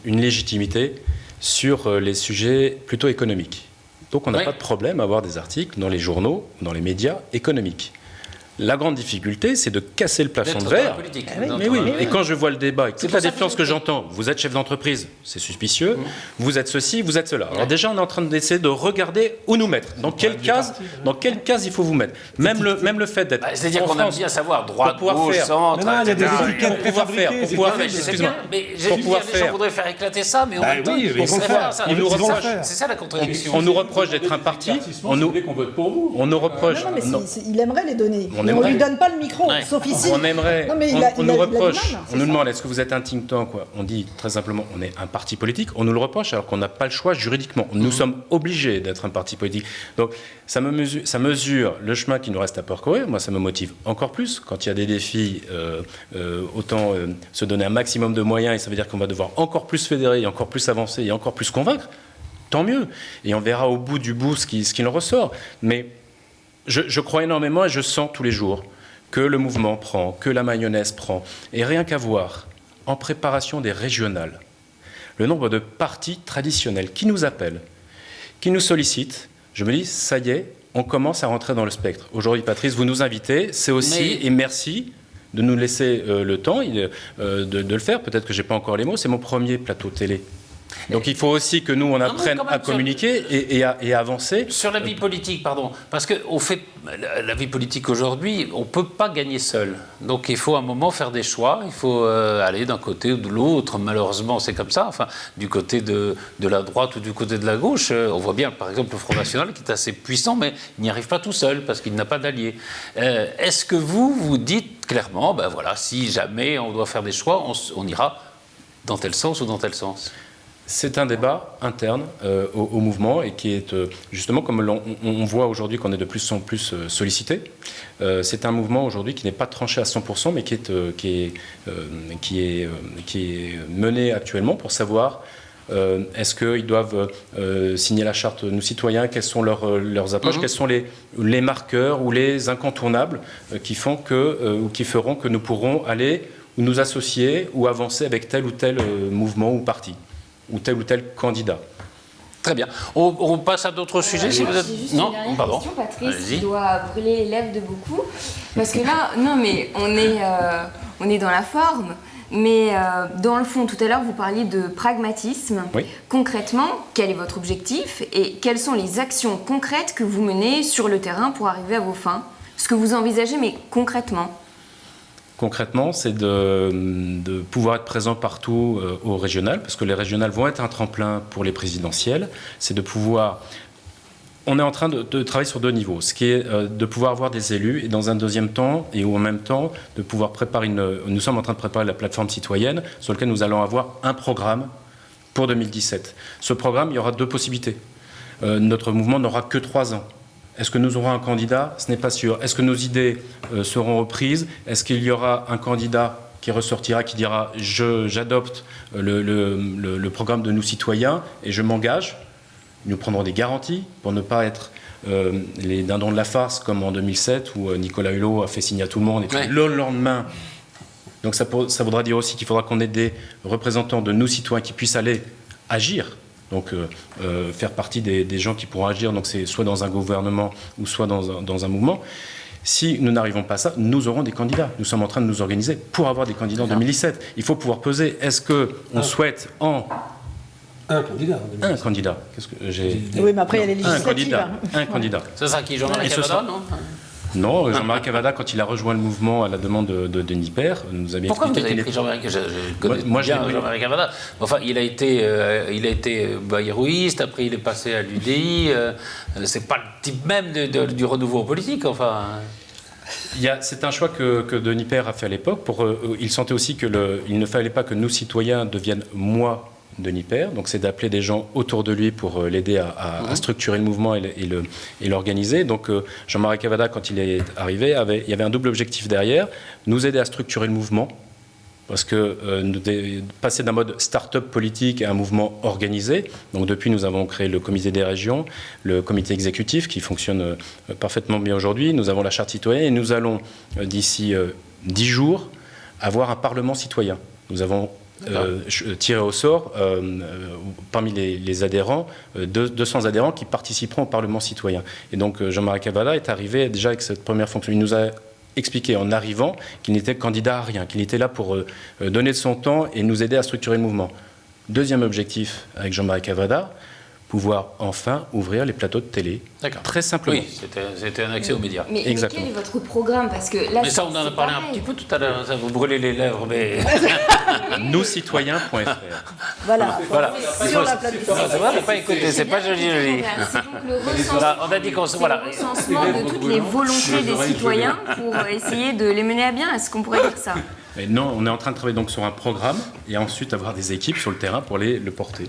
une légitimité sur les sujets plutôt économiques. Donc on n'a pas de problème à avoir des articles dans les journaux, dans les médias économiques. La grande difficulté, c'est de casser le plafond de verre. Et quand je vois le débat, et toute la défiance que j'entends, vous êtes chef d'entreprise, c'est suspicieux, vous êtes ceci, vous êtes cela. Alors déjà, on est en train d'essayer de regarder où nous mettre, dans quelle case il faut vous mettre. Même le fait d'être c'est-à-dire qu'on aime bien savoir droite, gauche, centre, il y a des étiquettes préfabriquées. Excuse-moi, mais j'ai envie de dire, les gens voudraient faire éclater ça, mais en même temps, ils vont faire ça. C'est ça la contradiction. On nous reproche d'être un parti, on nous reproche... Il aimerait les donner. On ne lui donne pas le micro, sauf ici. On aimerait. On nous reproche. On nous demande est-ce que vous êtes un think tank, quoi. On dit très simplement on est un parti politique. On nous le reproche alors qu'on n'a pas le choix juridiquement. Nous sommes obligés d'être un parti politique. Donc ça mesure le chemin qui nous reste à parcourir. Moi, ça me motive encore plus. Quand il y a des défis, autant se donner un maximum de moyens, et ça veut dire qu'on va devoir encore plus fédérer, encore plus avancer et encore plus convaincre. Tant mieux. Et on verra au bout du bout ce qu'il en ressort. Mais je crois énormément et je sens tous les jours que le mouvement prend, que la mayonnaise prend. Et rien qu'à voir, en préparation des régionales, le nombre de partis traditionnels qui nous appellent, qui nous sollicitent, je me dis, ça y est, on commence à rentrer dans le spectre. Aujourd'hui, Patrice, vous nous invitez, c'est aussi, et merci de nous laisser le temps de le faire. Peut-être que je n'ai pas encore les mots, c'est mon premier plateau télé. Donc il faut aussi que nous, on apprenne à communiquer et à avancer. Sur la vie politique, pardon, parce que la vie politique aujourd'hui, on ne peut pas gagner seul. Donc il faut à un moment faire des choix, il faut aller d'un côté ou de l'autre. Malheureusement, c'est comme ça. Enfin, du côté de la droite ou du côté de la gauche, on voit bien, par exemple, le Front National qui est assez puissant, mais il n'y arrive pas tout seul parce qu'il n'a pas d'alliés. Est-ce que vous dites clairement, ben voilà, si jamais on doit faire des choix, on ira dans tel sens ou dans tel sens ? C'est un débat interne au mouvement et qui est justement, comme on voit aujourd'hui qu'on est de plus en plus sollicité, c'est un mouvement aujourd'hui qui n'est pas tranché à 100%, mais qui est mené actuellement pour savoir est-ce qu'ils doivent signer la charte Nous Citoyens, quelles sont leurs approches, quels sont les marqueurs ou les incontournables qui feront que nous pourrons aller ou nous associer ou avancer avec tel ou tel mouvement ou parti, ou tel candidat. Très bien. On passe à d'autres sujets si vous êtes... Juste Non, une dernière pardon. question, Patrice, Allez-y. qui doit brûler les lèvres de beaucoup. Parce que là, non, mais on est dans la forme, mais dans le fond, tout à l'heure, vous parliez de pragmatisme. Oui. Concrètement, quel est votre objectif et quelles sont les actions concrètes que vous menez sur le terrain pour arriver à vos fins ? Ce que vous envisagez, mais concrètement. Concrètement, c'est de pouvoir être présent partout au régional, parce que les régionales vont être un tremplin pour les présidentielles. C'est de pouvoir... On est en train de travailler sur deux niveaux, ce qui est de pouvoir avoir des élus, et dans un deuxième temps, et en même temps, de pouvoir préparer Nous sommes en train de préparer la plateforme citoyenne, sur laquelle nous allons avoir un programme pour 2017. Ce programme, il y aura deux possibilités. Notre mouvement n'aura que 3 ans. Est-ce que nous aurons un candidat ? Ce n'est pas sûr. Est-ce que nos idées seront reprises ? Est-ce qu'il y aura un candidat qui ressortira, qui dira « j'adopte le programme de Nous Citoyens et je m'engage ». Nous prendrons des garanties pour ne pas être les dindons de la farce comme en 2007 où Nicolas Hulot a fait signer à tout le monde et puis le lendemain. Donc ça voudra dire aussi qu'il faudra qu'on ait des représentants de Nous Citoyens qui puissent aller agir. Donc faire partie des gens qui pourront agir, donc c'est soit dans un gouvernement ou soit dans un mouvement. Si nous n'arrivons pas à ça, nous aurons des candidats. Nous sommes en train de nous organiser pour avoir des candidats en 2017. Il faut pouvoir peser. Est-ce qu'on souhaite Un candidat. un candidat? Qu'est-ce que j'ai... Oui, mais après, il y a les législatives. Un candidat. C'est ça qui Jean-Marie Cavada, non ? Non, Jean-Marie Cavada, quand il a rejoint le mouvement à la demande de Denis Père, nous avait Pourquoi vous expliqué avez qu'il pris Jean-Marie Cavada? Je connais Moi, je l'ai bien pris. Jean-Marie Cavada. Enfin, il a été bayrouiste, après il est passé à l'UDI. C'est pas le type même du renouveau politique, enfin... C'est un choix que Denis Père a fait à l'époque. Il sentait aussi qu'il ne fallait pas que nous, citoyens, deviennent moi, Denis Père. Donc c'est d'appeler des gens autour de lui pour l'aider à structurer le mouvement et l'organiser. Donc Jean-Marie Cavada, quand il est arrivé, il y avait un double objectif derrière, nous aider à structurer le mouvement. Parce que passer d'un mode start-up politique à un mouvement organisé, donc depuis nous avons créé le comité des régions, le comité exécutif qui fonctionne parfaitement bien aujourd'hui, nous avons la charte citoyenne et nous allons d'ici 10 jours avoir un parlement citoyen. Nous avons tiré au sort parmi les adhérents, 200 adhérents qui participeront au parlement citoyen. Et donc Jean-Marie Cavada est arrivé déjà avec cette première fonction. Il nous a expliqué en arrivant qu'il n'était candidat à rien, qu'il était là pour donner de son temps et nous aider à structurer le mouvement. Deuxième objectif avec Jean-Marie Cavada, pouvoir enfin ouvrir les plateaux de télé. D'accord. Très simplement. Oui, c'était un accès aux médias. Mais Exactement. quel est votre programme? Parce que là, Mais ça, on en a parlé un petit peu tout à l'heure. Ça vous brûlez les lèvres, mais... Nouscitoyens.fr. Voilà. Voilà. Sur la plateforme. On n'a pas écouté, c'est pas joli. C'est donc le recensement, Voilà, on a dit qu'on voilà. recensement de toutes les volontés des citoyens pour essayer de les mener à bien. Est-ce qu'on pourrait dire ça? Mais non, on est en train de travailler donc sur un programme et ensuite avoir des équipes sur le terrain pour le porter.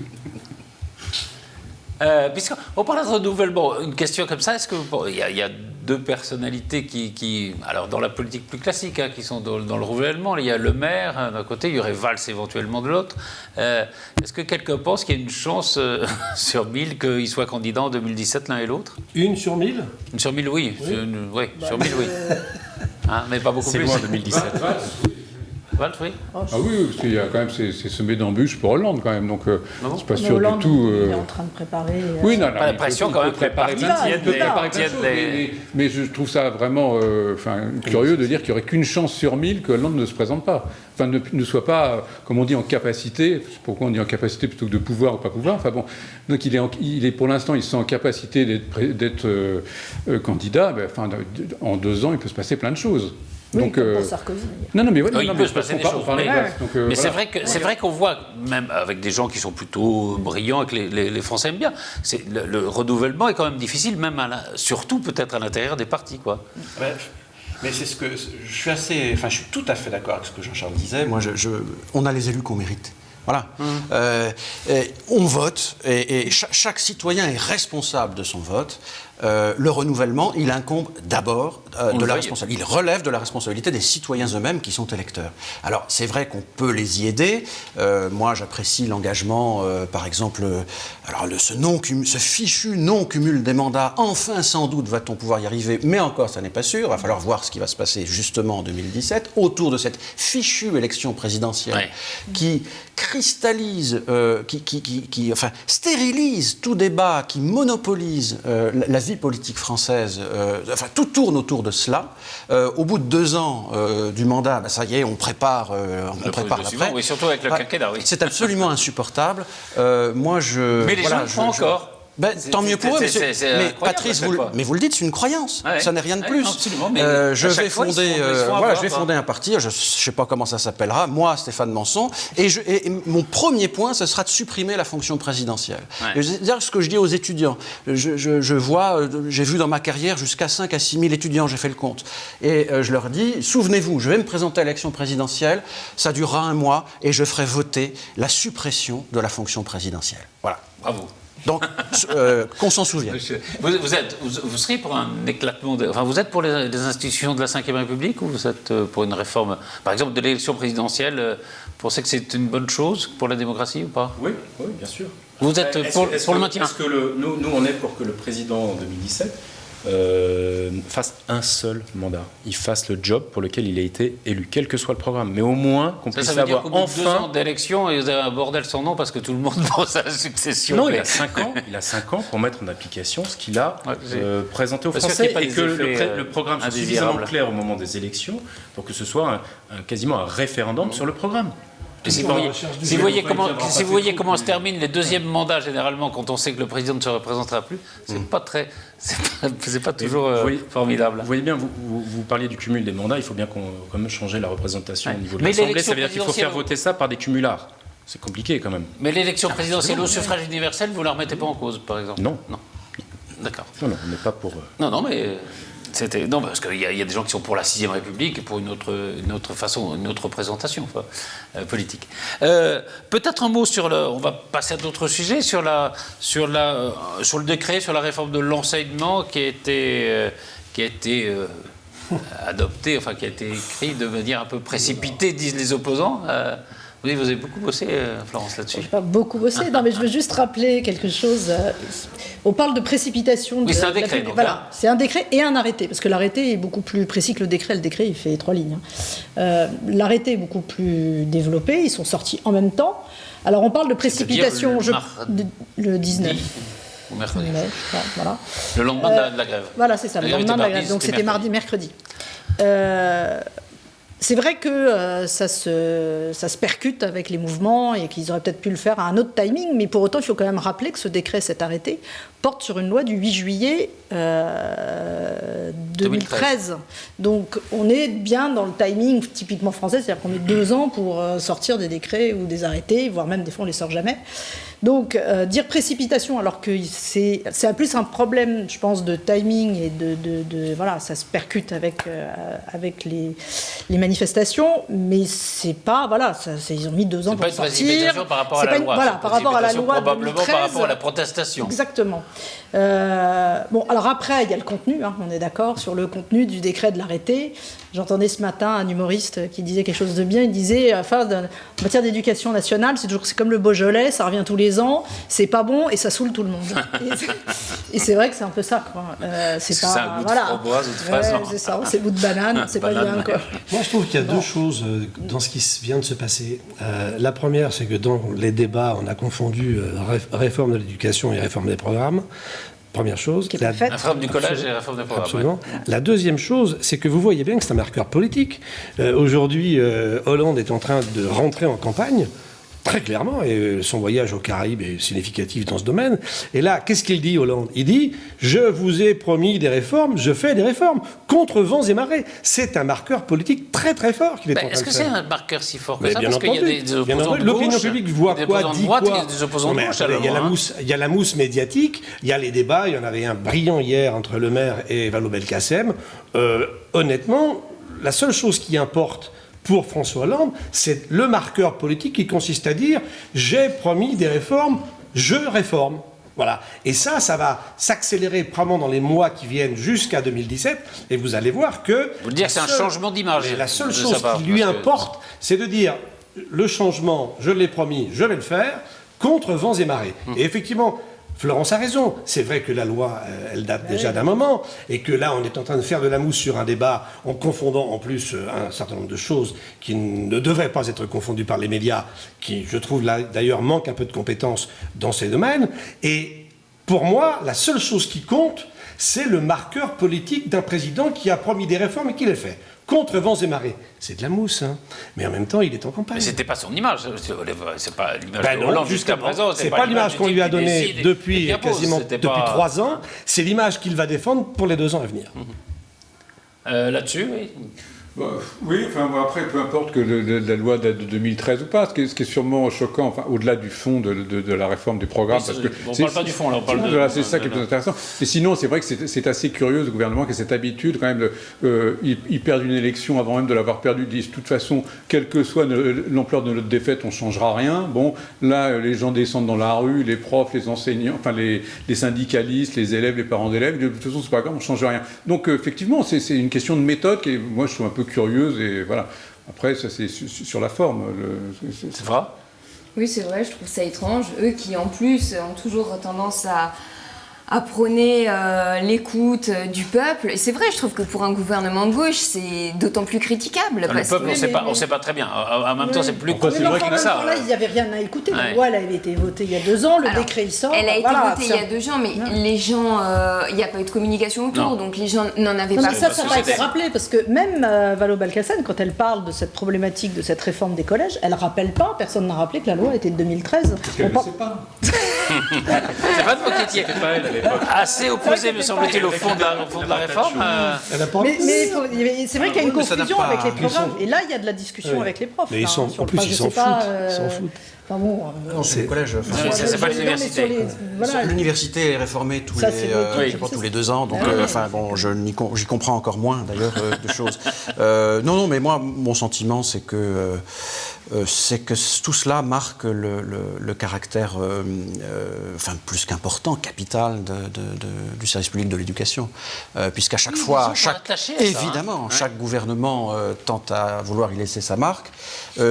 Puisqu'on parle de renouvellement, une question comme ça, est-ce que il y a deux personnalités qui, alors dans la politique plus classique, qui sont dans le renouvellement, il y a le maire d'un côté, il y aurait Valls éventuellement de l'autre. Est-ce que quelqu'un pense qu'il y a une chance sur 1000 qu'ils soient candidats en 2017 l'un et l'autre? Une sur 1000? Une sur 1000, oui. Oui, sur 1000, oui. Mais pas beaucoup C'est plus. loin 2017. Valls, oui. Ah oui, parce qu'il y a quand même, c'est semé d'embûches pour Hollande quand même, donc c'est pas sûr Hollande, du tout. il est en train de préparer. Oui, non, Pas la pression quand même. préparer plein de choses, mais je trouve ça vraiment curieux de dire qu'il n'y aurait qu'une chance sur 1000 que Hollande ne se présente pas. Enfin, ne soit pas, comme on dit, en capacité. Pourquoi on dit en capacité plutôt que de pouvoir ou pas pouvoir. Enfin bon, donc il est pour l'instant, il se sent en capacité d'être candidat. En 2 ans, il peut se passer plein de choses. Oui, Donc, comme pour Sarkozy. non, mais oui, il peut se passer des choses. Mais voilà. c'est vrai qu'on voit, même avec des gens qui sont plutôt brillants et que les Français aiment bien, le renouvellement est quand même difficile, même surtout peut-être à l'intérieur des partis, quoi. Mais c'est ce que je suis je suis tout à fait d'accord avec ce que Jean-Charles disait. Moi, on a les élus qu'on mérite. Voilà. On vote et chaque citoyen est responsable de son vote. Le renouvellement, il incombe d'abord de la responsabilité. Il relève de la responsabilité des citoyens eux-mêmes qui sont électeurs. Alors, c'est vrai qu'on peut les y aider. Moi, j'apprécie l'engagement, par exemple, ce fichu non-cumul des mandats. Enfin, sans doute, va-t-on pouvoir y arriver, mais encore, ça n'est pas sûr. Il va falloir voir ce qui va se passer justement en 2017 autour de cette fichue élection présidentielle qui cristallise, qui stérilise tout débat, qui monopolise la vie politique française. Tout tourne autour de cela. Au bout de 2 ans du mandat, ça y est, on prépare l'après. Oui, surtout avec le quinquennat, oui. C'est absolument insupportable. Mais les gens le font encore. Tant mieux pour eux, mais Patrice, vous le dites, c'est une croyance. Ça n'est rien de plus. Absolument, mais je vais fonder un parti, je ne sais pas comment ça s'appellera, moi, Stéphane Manson, et mon premier point, ce sera de supprimer la fonction présidentielle. C'est-à-dire ce que je dis aux étudiants. J'ai vu dans ma carrière jusqu'à 5 à 6 000 étudiants, j'ai fait le compte. Et je leur dis, souvenez-vous, je vais me présenter à l'élection présidentielle, ça durera 1 mois, et je ferai voter la suppression de la fonction présidentielle. Voilà. Bravo. Donc, qu'on s'en souvienne. Vous serez pour un éclatement... vous êtes pour les institutions de la Ve République ou vous êtes pour une réforme, par exemple, de l'élection présidentielle? Vous pensez que c'est une bonne chose pour la démocratie ou pas? Oui, bien sûr. Vous êtes pour le maintien? Est-ce que nous, on est pour que le président en 2017 fasse un seul mandat. Il fasse le job pour lequel il a été élu, quel que soit le programme. Mais au moins qu'on puisse avoir enfin... 2 ans d'élection et vous avez un bordel sans nom parce que tout le monde pense à la succession. Non, il a 5 ans. Il a 5 ans pour mettre en application ce qu'il a présenté aux Français et que le programme soit suffisamment clair au moment des élections pour que ce soit quasiment un référendum sur le programme. Si vous voyez comment se terminent les 2e mandats généralement quand on sait que le président ne se représentera plus, c'est pas toujours formidable. Vous voyez bien, vous parliez du cumul des mandats, il faut bien qu'on quand même changer la représentation au niveau de l'Assemblée. Ça veut dire qu'il faut faire voter ça par des cumulards. C'est compliqué quand même. Mais l'élection présidentielle au suffrage universel, vous ne la remettez pas en cause, par exemple? Non. D'accord. Non, on n'est pas pour... Non, mais... Non, parce qu'il y a des gens qui sont pour la 6e République et pour une autre façon, une autre représentation politique. Peut-être un mot on va passer à d'autres sujets, sur le décret, sur la réforme de l'enseignement qui a été adopté, qui a été écrit de manière un peu précipitée, disent les opposants. Vous avez beaucoup bossé, Florence, là-dessus. Je n'ai pas beaucoup bossé, non, mais je veux juste rappeler quelque chose. On parle de précipitation. Oui, c'est un décret. Voilà, c'est un décret et un arrêté, parce que l'arrêté est beaucoup plus précis que le décret. Le décret, il fait 3 lignes. L'arrêté est beaucoup plus développé, ils sont sortis en même temps. Alors, on parle de précipitation le 19. Ou mercredi. Voilà. Le lendemain de la grève. Voilà, c'est ça, le lendemain de la grève. Donc, c'était mercredi. C'est vrai que ça se percute avec les mouvements et qu'ils auraient peut-être pu le faire à un autre timing, mais pour autant, il faut quand même rappeler que ce décret, cet arrêté, porte sur une loi du 8 juillet 2013. Donc, on est bien dans le timing typiquement français, c'est-à-dire qu'on met 2 ans pour sortir des décrets ou des arrêtés, voire même des fois on les sort jamais. Donc, dire précipitation, alors que c'est plus un problème, je pense, de timing et voilà, ça se percute avec les manifestations, mais c'est pas, voilà, ils ont mis 2 ans pour sortir. C'est pas une précipitation par rapport à la loi. Voilà, par rapport à la loi probablement 2013, par rapport à la protestation. Exactement. Bon, alors après, il y a le contenu, on est d'accord sur le contenu du décret de l'arrêté. J'entendais ce matin un humoriste qui disait quelque chose de bien, il disait, en matière d'éducation nationale, c'est comme le Beaujolais, ça revient tous les ans, c'est pas bon et ça saoule tout le monde. Et c'est vrai que c'est un peu ça, quoi. C'est un goût de framboise ou de fraise. C'est ça, c'est goût de banane, c'est pas bien, quoi. Moi, je trouve qu'il y a deux choses dans ce qui vient de se passer. La première, c'est que dans les débats, on a confondu réforme de l'éducation et réforme des programmes. Première chose. La réforme du collège et la réforme des programmes. Absolument. Ouais. La deuxième chose, c'est que vous voyez bien que c'est un marqueur politique. Aujourd'hui, Hollande est en train de rentrer en campagne. Très clairement, et son voyage aux Caraïbes est significatif dans ce domaine. Et là, qu'est-ce qu'il dit, Hollande? Il dit « Je vous ai promis des réformes, je fais des réformes, contre vents et marées ». C'est un marqueur politique très très fort qu'il est en train de faire. Est-ce que c'est un marqueur si fort que ça? Bien Parce qu'il y a des opposants de l'opinion gauche, publique voit quoi, dit droite, quoi. il y a des opposants de gauche. Il y a la mousse médiatique, il y a les débats, il y en avait un brillant hier entre Le Maire et Vallaud-Belkacem. Honnêtement, la seule chose qui importe pour François Hollande, c'est le marqueur politique qui consiste à dire « j'ai promis des réformes, je réforme ». Voilà. Et ça va s'accélérer probablement dans les mois qui viennent jusqu'à 2017. Et vous allez voir que... Vous dire que c'est un changement d'image. La seule chose qui lui importe, c'est de dire le changement, je l'ai promis, je vais le faire, contre vents et marées. Et effectivement... Florence a raison. C'est vrai que la loi, elle date déjà d'un moment, et que là, on est en train de faire de la mousse sur un débat en confondant en plus un certain nombre de choses qui ne devraient pas être confondues par les médias, qui, je trouve, là, d'ailleurs, manquent un peu de compétences dans ces domaines. Et pour moi, la seule chose qui compte, c'est le marqueur politique d'un président qui a promis des réformes et qui les fait. Contre vents et marées. C'est de la mousse, hein. Mais en même temps, il est en campagne. Mais c'était pas son image. C'est pas l'image de Hollande jusqu'à présent. C'est pas l'image qu'on lui a donnée depuis 3 ans. C'est l'image qu'il va défendre pour les 2 ans à venir. Là-dessus, oui. Oui, enfin, après, peu importe que la loi date de 2013 ou pas, ce qui est sûrement choquant, enfin, au-delà du fond de la réforme des programmes, Oui, parce que on ne parle pas du fond, là, on parle de... Voilà, c'est ça qui est plus intéressant. Et sinon, c'est vrai que c'est assez curieux, ce gouvernement, qui a cette habitude, quand même, ils perdent une élection avant même de l'avoir perdue, ils disent, de toute façon, quelle que soit l'ampleur de notre défaite, on ne changera rien. Bon, là, les gens descendent dans la rue, les profs, les enseignants, enfin, les syndicalistes, les élèves, les parents d'élèves, de toute façon, c'est pas grave, on ne change rien. Donc, effectivement, c'est une question de méthode qui, moi, je trouve un peu curieuse, et voilà. Après, ça, c'est sur la forme. C'est vrai? Oui, c'est vrai, je trouve ça étrange. Eux qui, en plus, ont toujours tendance à prôner l'écoute du peuple. Et c'est vrai, je trouve que pour un gouvernement de gauche, c'est d'autant plus critiquable. Le peuple, on ne sait pas très bien. En même temps, c'est plus compliqué que ça. Là, il n'y avait rien à écouter. La loi, elle avait été votée il y a 2 ans, le décret, il sort. Elle a été votée il y a 2 ans, mais les gens, il n'y a pas eu de communication autour, donc les gens n'en avaient pas. Ça n'a pas été rappelé, parce que même Vallaud-Belkacem, quand elle parle de cette problématique, de cette réforme des collèges, elle ne rappelle pas, personne n'a rappelé que la loi était de 2013. Parce qu'elle ne sait pas. C'est pas de moi qui étiez assez opposé, me semble-t-il, au fond de la réforme. Mais c'est vrai qu'il y a une confusion avec les programmes. Et là, il y a de la discussion avec les profs. Mais en plus, ils s'en foutent. Enfin bon, non, c'est le collège. C'est pas l'université. L'université est réformée tous les 2 ans, donc enfin bon, j'y comprends encore moins d'ailleurs de choses. Non, mais moi, mon sentiment, c'est que tout cela marque le caractère, enfin plus qu'important, capital du service public de l'éducation, puisqu'à chaque fois, chaque gouvernement tente à vouloir y laisser sa marque.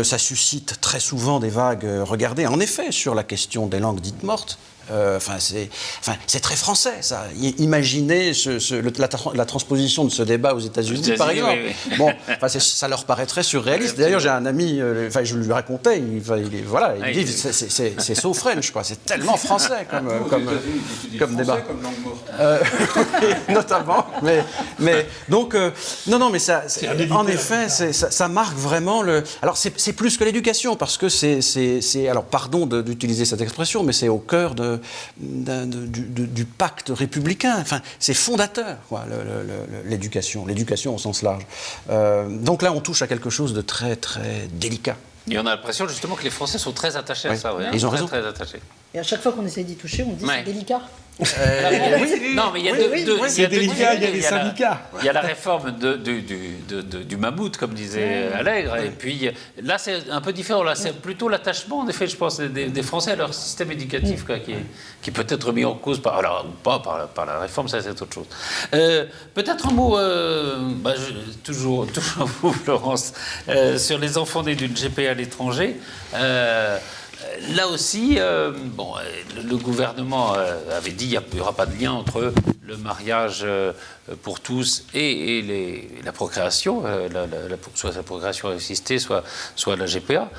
Ça suscite très souvent des vagues. Regardez, en effet, sur la question des langues dites mortes, c'est très français, ça. Imaginez la transposition de ce débat aux États-Unis, par exemple. Oui. Bon, ça leur paraît très surréaliste. D'ailleurs, j'ai un ami, je lui racontais, il dit c'est so French, quoi. C'est tellement français comme débat. Comme langue morte. Notamment. Mais donc, non, mais ça, en effet, ça marque vraiment le. Alors, c'est plus que l'éducation, parce que alors, pardon d'utiliser cette expression, mais c'est au cœur du pacte républicain. Enfin, c'est fondateur, quoi, l'éducation au sens large. Donc là, on touche à quelque chose de très, très délicat. Et on a l'impression justement que les Français sont très attachés à ça. Ils ont raison. Très attachés. Et à chaque fois qu'on essaye d'y toucher, on dit c'est délicat. Non, mais il y a c'est délicat, il y a des syndicats. Il y a la réforme du mammouth, comme disait Allègre, et puis là c'est un peu différent. Là c'est plutôt l'attachement, en effet, je pense, des Français à leur système éducatif, quoi, qui peut être mis en cause par la réforme, ça c'est autre chose. Peut-être un mot, toujours vous, Florence, sur les enfants nés d'une GPA à l'étranger. là aussi, le gouvernement avait dit qu'il n'y aura pas de lien entre le mariage pour tous et la procréation, soit la procréation assistée, soit la GPA.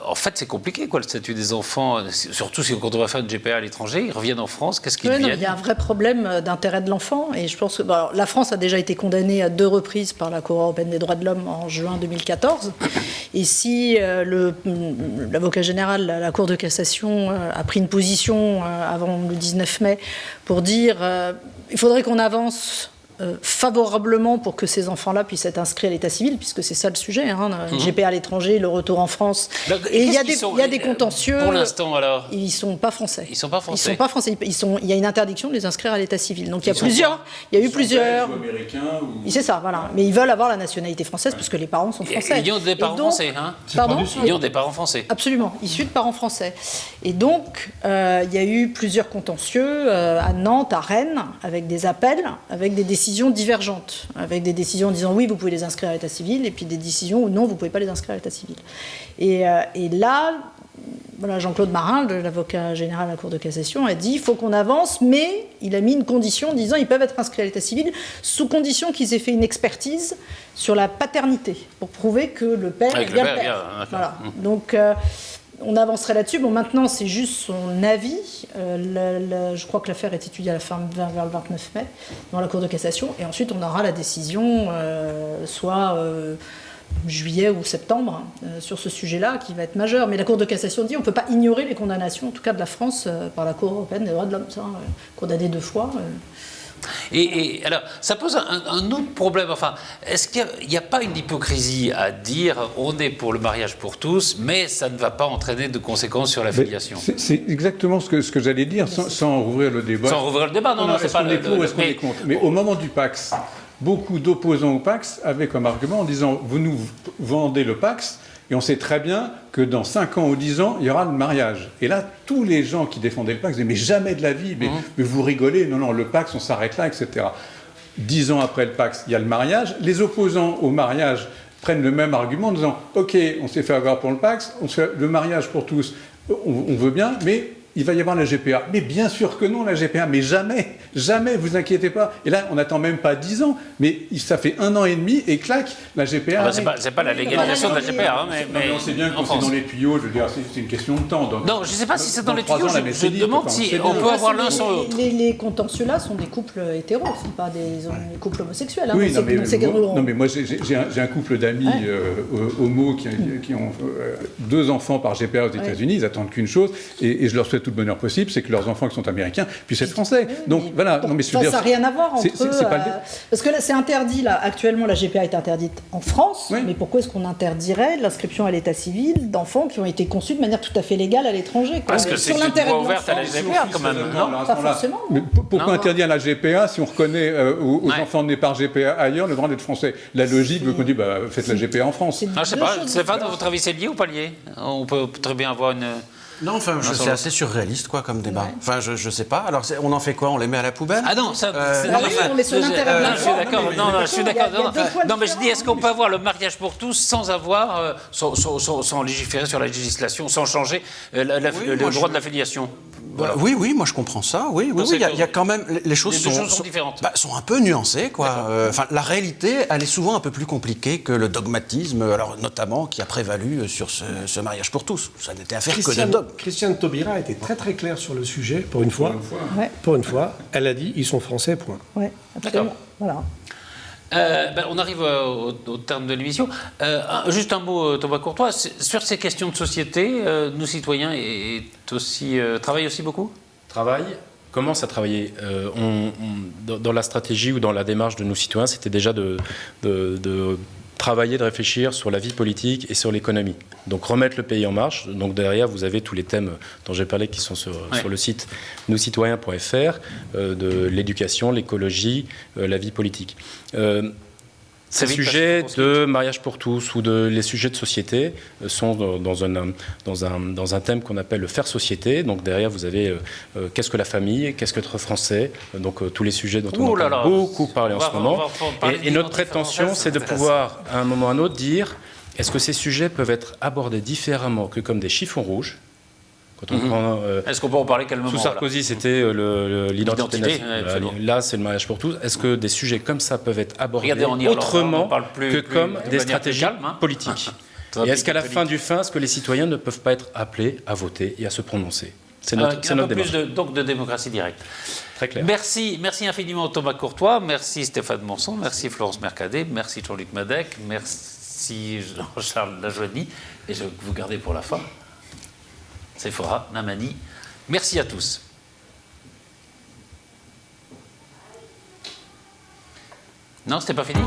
En fait, c'est compliqué, le statut des enfants, surtout quand on va faire une GPA à l'étranger, ils reviennent en France, qu'est-ce qu'ils deviennent ? Il y a un vrai problème d'intérêt de l'enfant, et je pense que la France a déjà été condamnée à 2 reprises par la Cour européenne des droits de l'homme en juin 2014, et si l'avocat général à la Cour de cassation a pris une position avant le 19 mai pour dire il faudrait qu'on avance favorablement pour que ces enfants-là puissent être inscrits à l'état civil, puisque c'est ça le sujet, le GPA à l'étranger, le retour en France. Donc, et il y a des contentieux. Pour l'instant, alors ils ne sont pas français. Ils ne sont pas français. Ils sont pas français. Il y a une interdiction de les inscrire à l'état civil. Donc il y a eu plusieurs. Ou américains ou... C'est ça, voilà. Mais ils veulent avoir la nationalité française parce que les parents sont français. Ils ont des parents français, Pardon ? Ils ont des parents français. Absolument, issus de parents français. Et donc, il y a eu plusieurs contentieux à Nantes, à Rennes, avec des appels, avec des décisions divergentes, avec des décisions en disant oui, vous pouvez les inscrire à l'état civil, et puis des décisions où non, vous ne pouvez pas les inscrire à l'état civil. Et là, Jean-Claude Marin, l'avocat général à la Cour de cassation, a dit il faut qu'on avance, mais il a mis une condition en disant ils peuvent être inscrits à l'état civil sous condition qu'ils aient fait une expertise sur la paternité, pour prouver que le père est bien le père. Voilà. Donc, on avancerait là-dessus. Bon, maintenant, c'est juste son avis. Je crois que l'affaire est étudiée à la fin, vers le 29 mai, dans la Cour de cassation. Et ensuite, on aura la décision, soit juillet ou septembre, sur ce sujet-là, qui va être majeur. Mais la Cour de cassation dit on ne peut pas ignorer les condamnations, en tout cas de la France, par la Cour européenne des droits de l'homme. Condamné 2 fois. Et alors, ça pose un autre problème. Enfin, est-ce qu'il n'y a pas une hypocrisie à dire on est pour le mariage pour tous, mais ça ne va pas entraîner de conséquences sur la filiation ? C'est exactement ce que j'allais dire, sans rouvrir le débat. Sans rouvrir le débat, non, c'est pas le... Est-ce qu'on est pour ou est-ce qu'on est contre ? Mais au moment du Pacs, beaucoup d'opposants au Pacs avaient comme argument en disant vous nous vendez le Pacs, et on sait très bien que dans 5 ans ou 10 ans, il y aura le mariage. Et là, tous les gens qui défendaient le Pacs disaient mais jamais de la vie, mais vous rigolez, non, le Pacs, on s'arrête là, etc. 10 ans après le Pacs, il y a le mariage. Les opposants au mariage prennent le même argument en disant ok, on s'est fait avoir pour le Pacs, on se fait le mariage pour tous, on veut bien, mais il va y avoir la GPA. Mais bien sûr que non, la GPA, mais jamais, vous inquiétez pas. Et là, on n'attend même pas 10 ans, mais ça fait 1 an et demi, et clac, la GPA... c'est pas la légalisation de la GPA, mais on sait bien qu'on est dans les tuyaux, je veux dire, c'est une question de temps. Non, je ne sais pas si c'est dans les tuyaux, je demande si on peut avoir l'un sans l'autre. Les contentieux-là sont des couples hétéros, ce pas des couples homosexuels. Oui, non, mais moi, j'ai un couple d'amis homo qui ont 2 enfants par GPA aux États-Unis, ils attendent qu'une chose, et je leur souhaite tout le bonheur possible, c'est que leurs enfants qui sont américains puissent être français. Donc voilà. Non, mais ça n'a rien à voir entre eux. Parce que là, c'est interdit. Là, actuellement, la GPA est interdite en France. Oui. Mais pourquoi est-ce qu'on interdirait l'inscription à l'état civil d'enfants qui ont été conçus de manière tout à fait légale à l'étranger ? Parce que c'est une voie ouverte à la GPA, quand même. Non, pas forcément. Mais pourquoi interdire la GPA si on reconnaît aux enfants nés par GPA ailleurs le droit d'être français ? La logique veut qu'on dise faites la GPA en France. Je sais pas. Stéphane, à votre avis, c'est lié ou pas lié ? On peut très bien avoir une... Non, enfin, c'est assez surréaliste, comme débat. Ouais. Enfin, je sais pas. Alors, on en fait quoi ? On les met à la poubelle ? Ah non, ça... on met sur l'intérêt de l'enfant. Je suis d'accord. Non, mais je dis, est-ce qu'on peut avoir le mariage pour tous sans avoir... sans légiférer sur la législation, sans changer le droit de la filiation ? Voilà. Oui, moi je comprends ça. Oui, il y a quand même les choses sont différentes. Sont un peu nuancées, quoi. La réalité, elle est souvent un peu plus compliquée que le dogmatisme, alors notamment qui a prévalu sur ce mariage pour tous. Ça n'était affaire que de dogme. Christiane Taubira a été très très claire sur le sujet pour une fois. Pour une fois, elle a dit ils sont français. Point. Ouais, absolument. Voilà. On arrive au terme de l'émission. Juste un mot, Thomas Courtois. Sur ces questions de société, nous citoyens travaillent aussi beaucoup ? Commence à travailler. Dans la stratégie ou dans la démarche de nos citoyens, c'était déjà de travailler, de réfléchir sur la vie politique et sur l'économie. Donc remettre le pays en marche. Donc derrière, vous avez tous les thèmes dont j'ai parlé qui sont sur le site noscitoyens.fr, de l'éducation, l'écologie, la vie politique. Ces sujets de mariage pour tous ou les sujets de société sont dans un thème qu'on appelle le faire société. Donc derrière, vous avez qu'est-ce que la famille, qu'est-ce que être français, donc tous les sujets dont on entend beaucoup parler en ce moment. Et notre prétention, c'est de pouvoir, à un moment ou à un autre, dire Est-ce que ces sujets peuvent être abordés différemment que comme des chiffons rouges? Quand on prend, Est-ce qu'on peut en parler calmement? sous Sarkozy, c'était l'identité nationale. absolument. Là, c'est le mariage pour tous. Est-ce que des sujets comme ça peuvent être abordés Regardez, en Irlande, autrement on parle plus- que plus- comme de des manière stratégies plus calme, hein. politiques? Ça va Et est-ce plus qu'à la politique. fin du fin, est-ce que les citoyens ne peuvent pas être appelés à voter et à se prononcer? C'est Un notre peu débat. plus donc de démocratie directe. Très clair. Merci infiniment Thomas Courtois, merci Stéphane Monson, merci Florence Mercadet, merci Jean-Luc Madec, merci Jean-Charles Lajoigny, et je vais vous garder pour la fin, Sephora Namani. Merci à tous. Non, c'était pas fini ?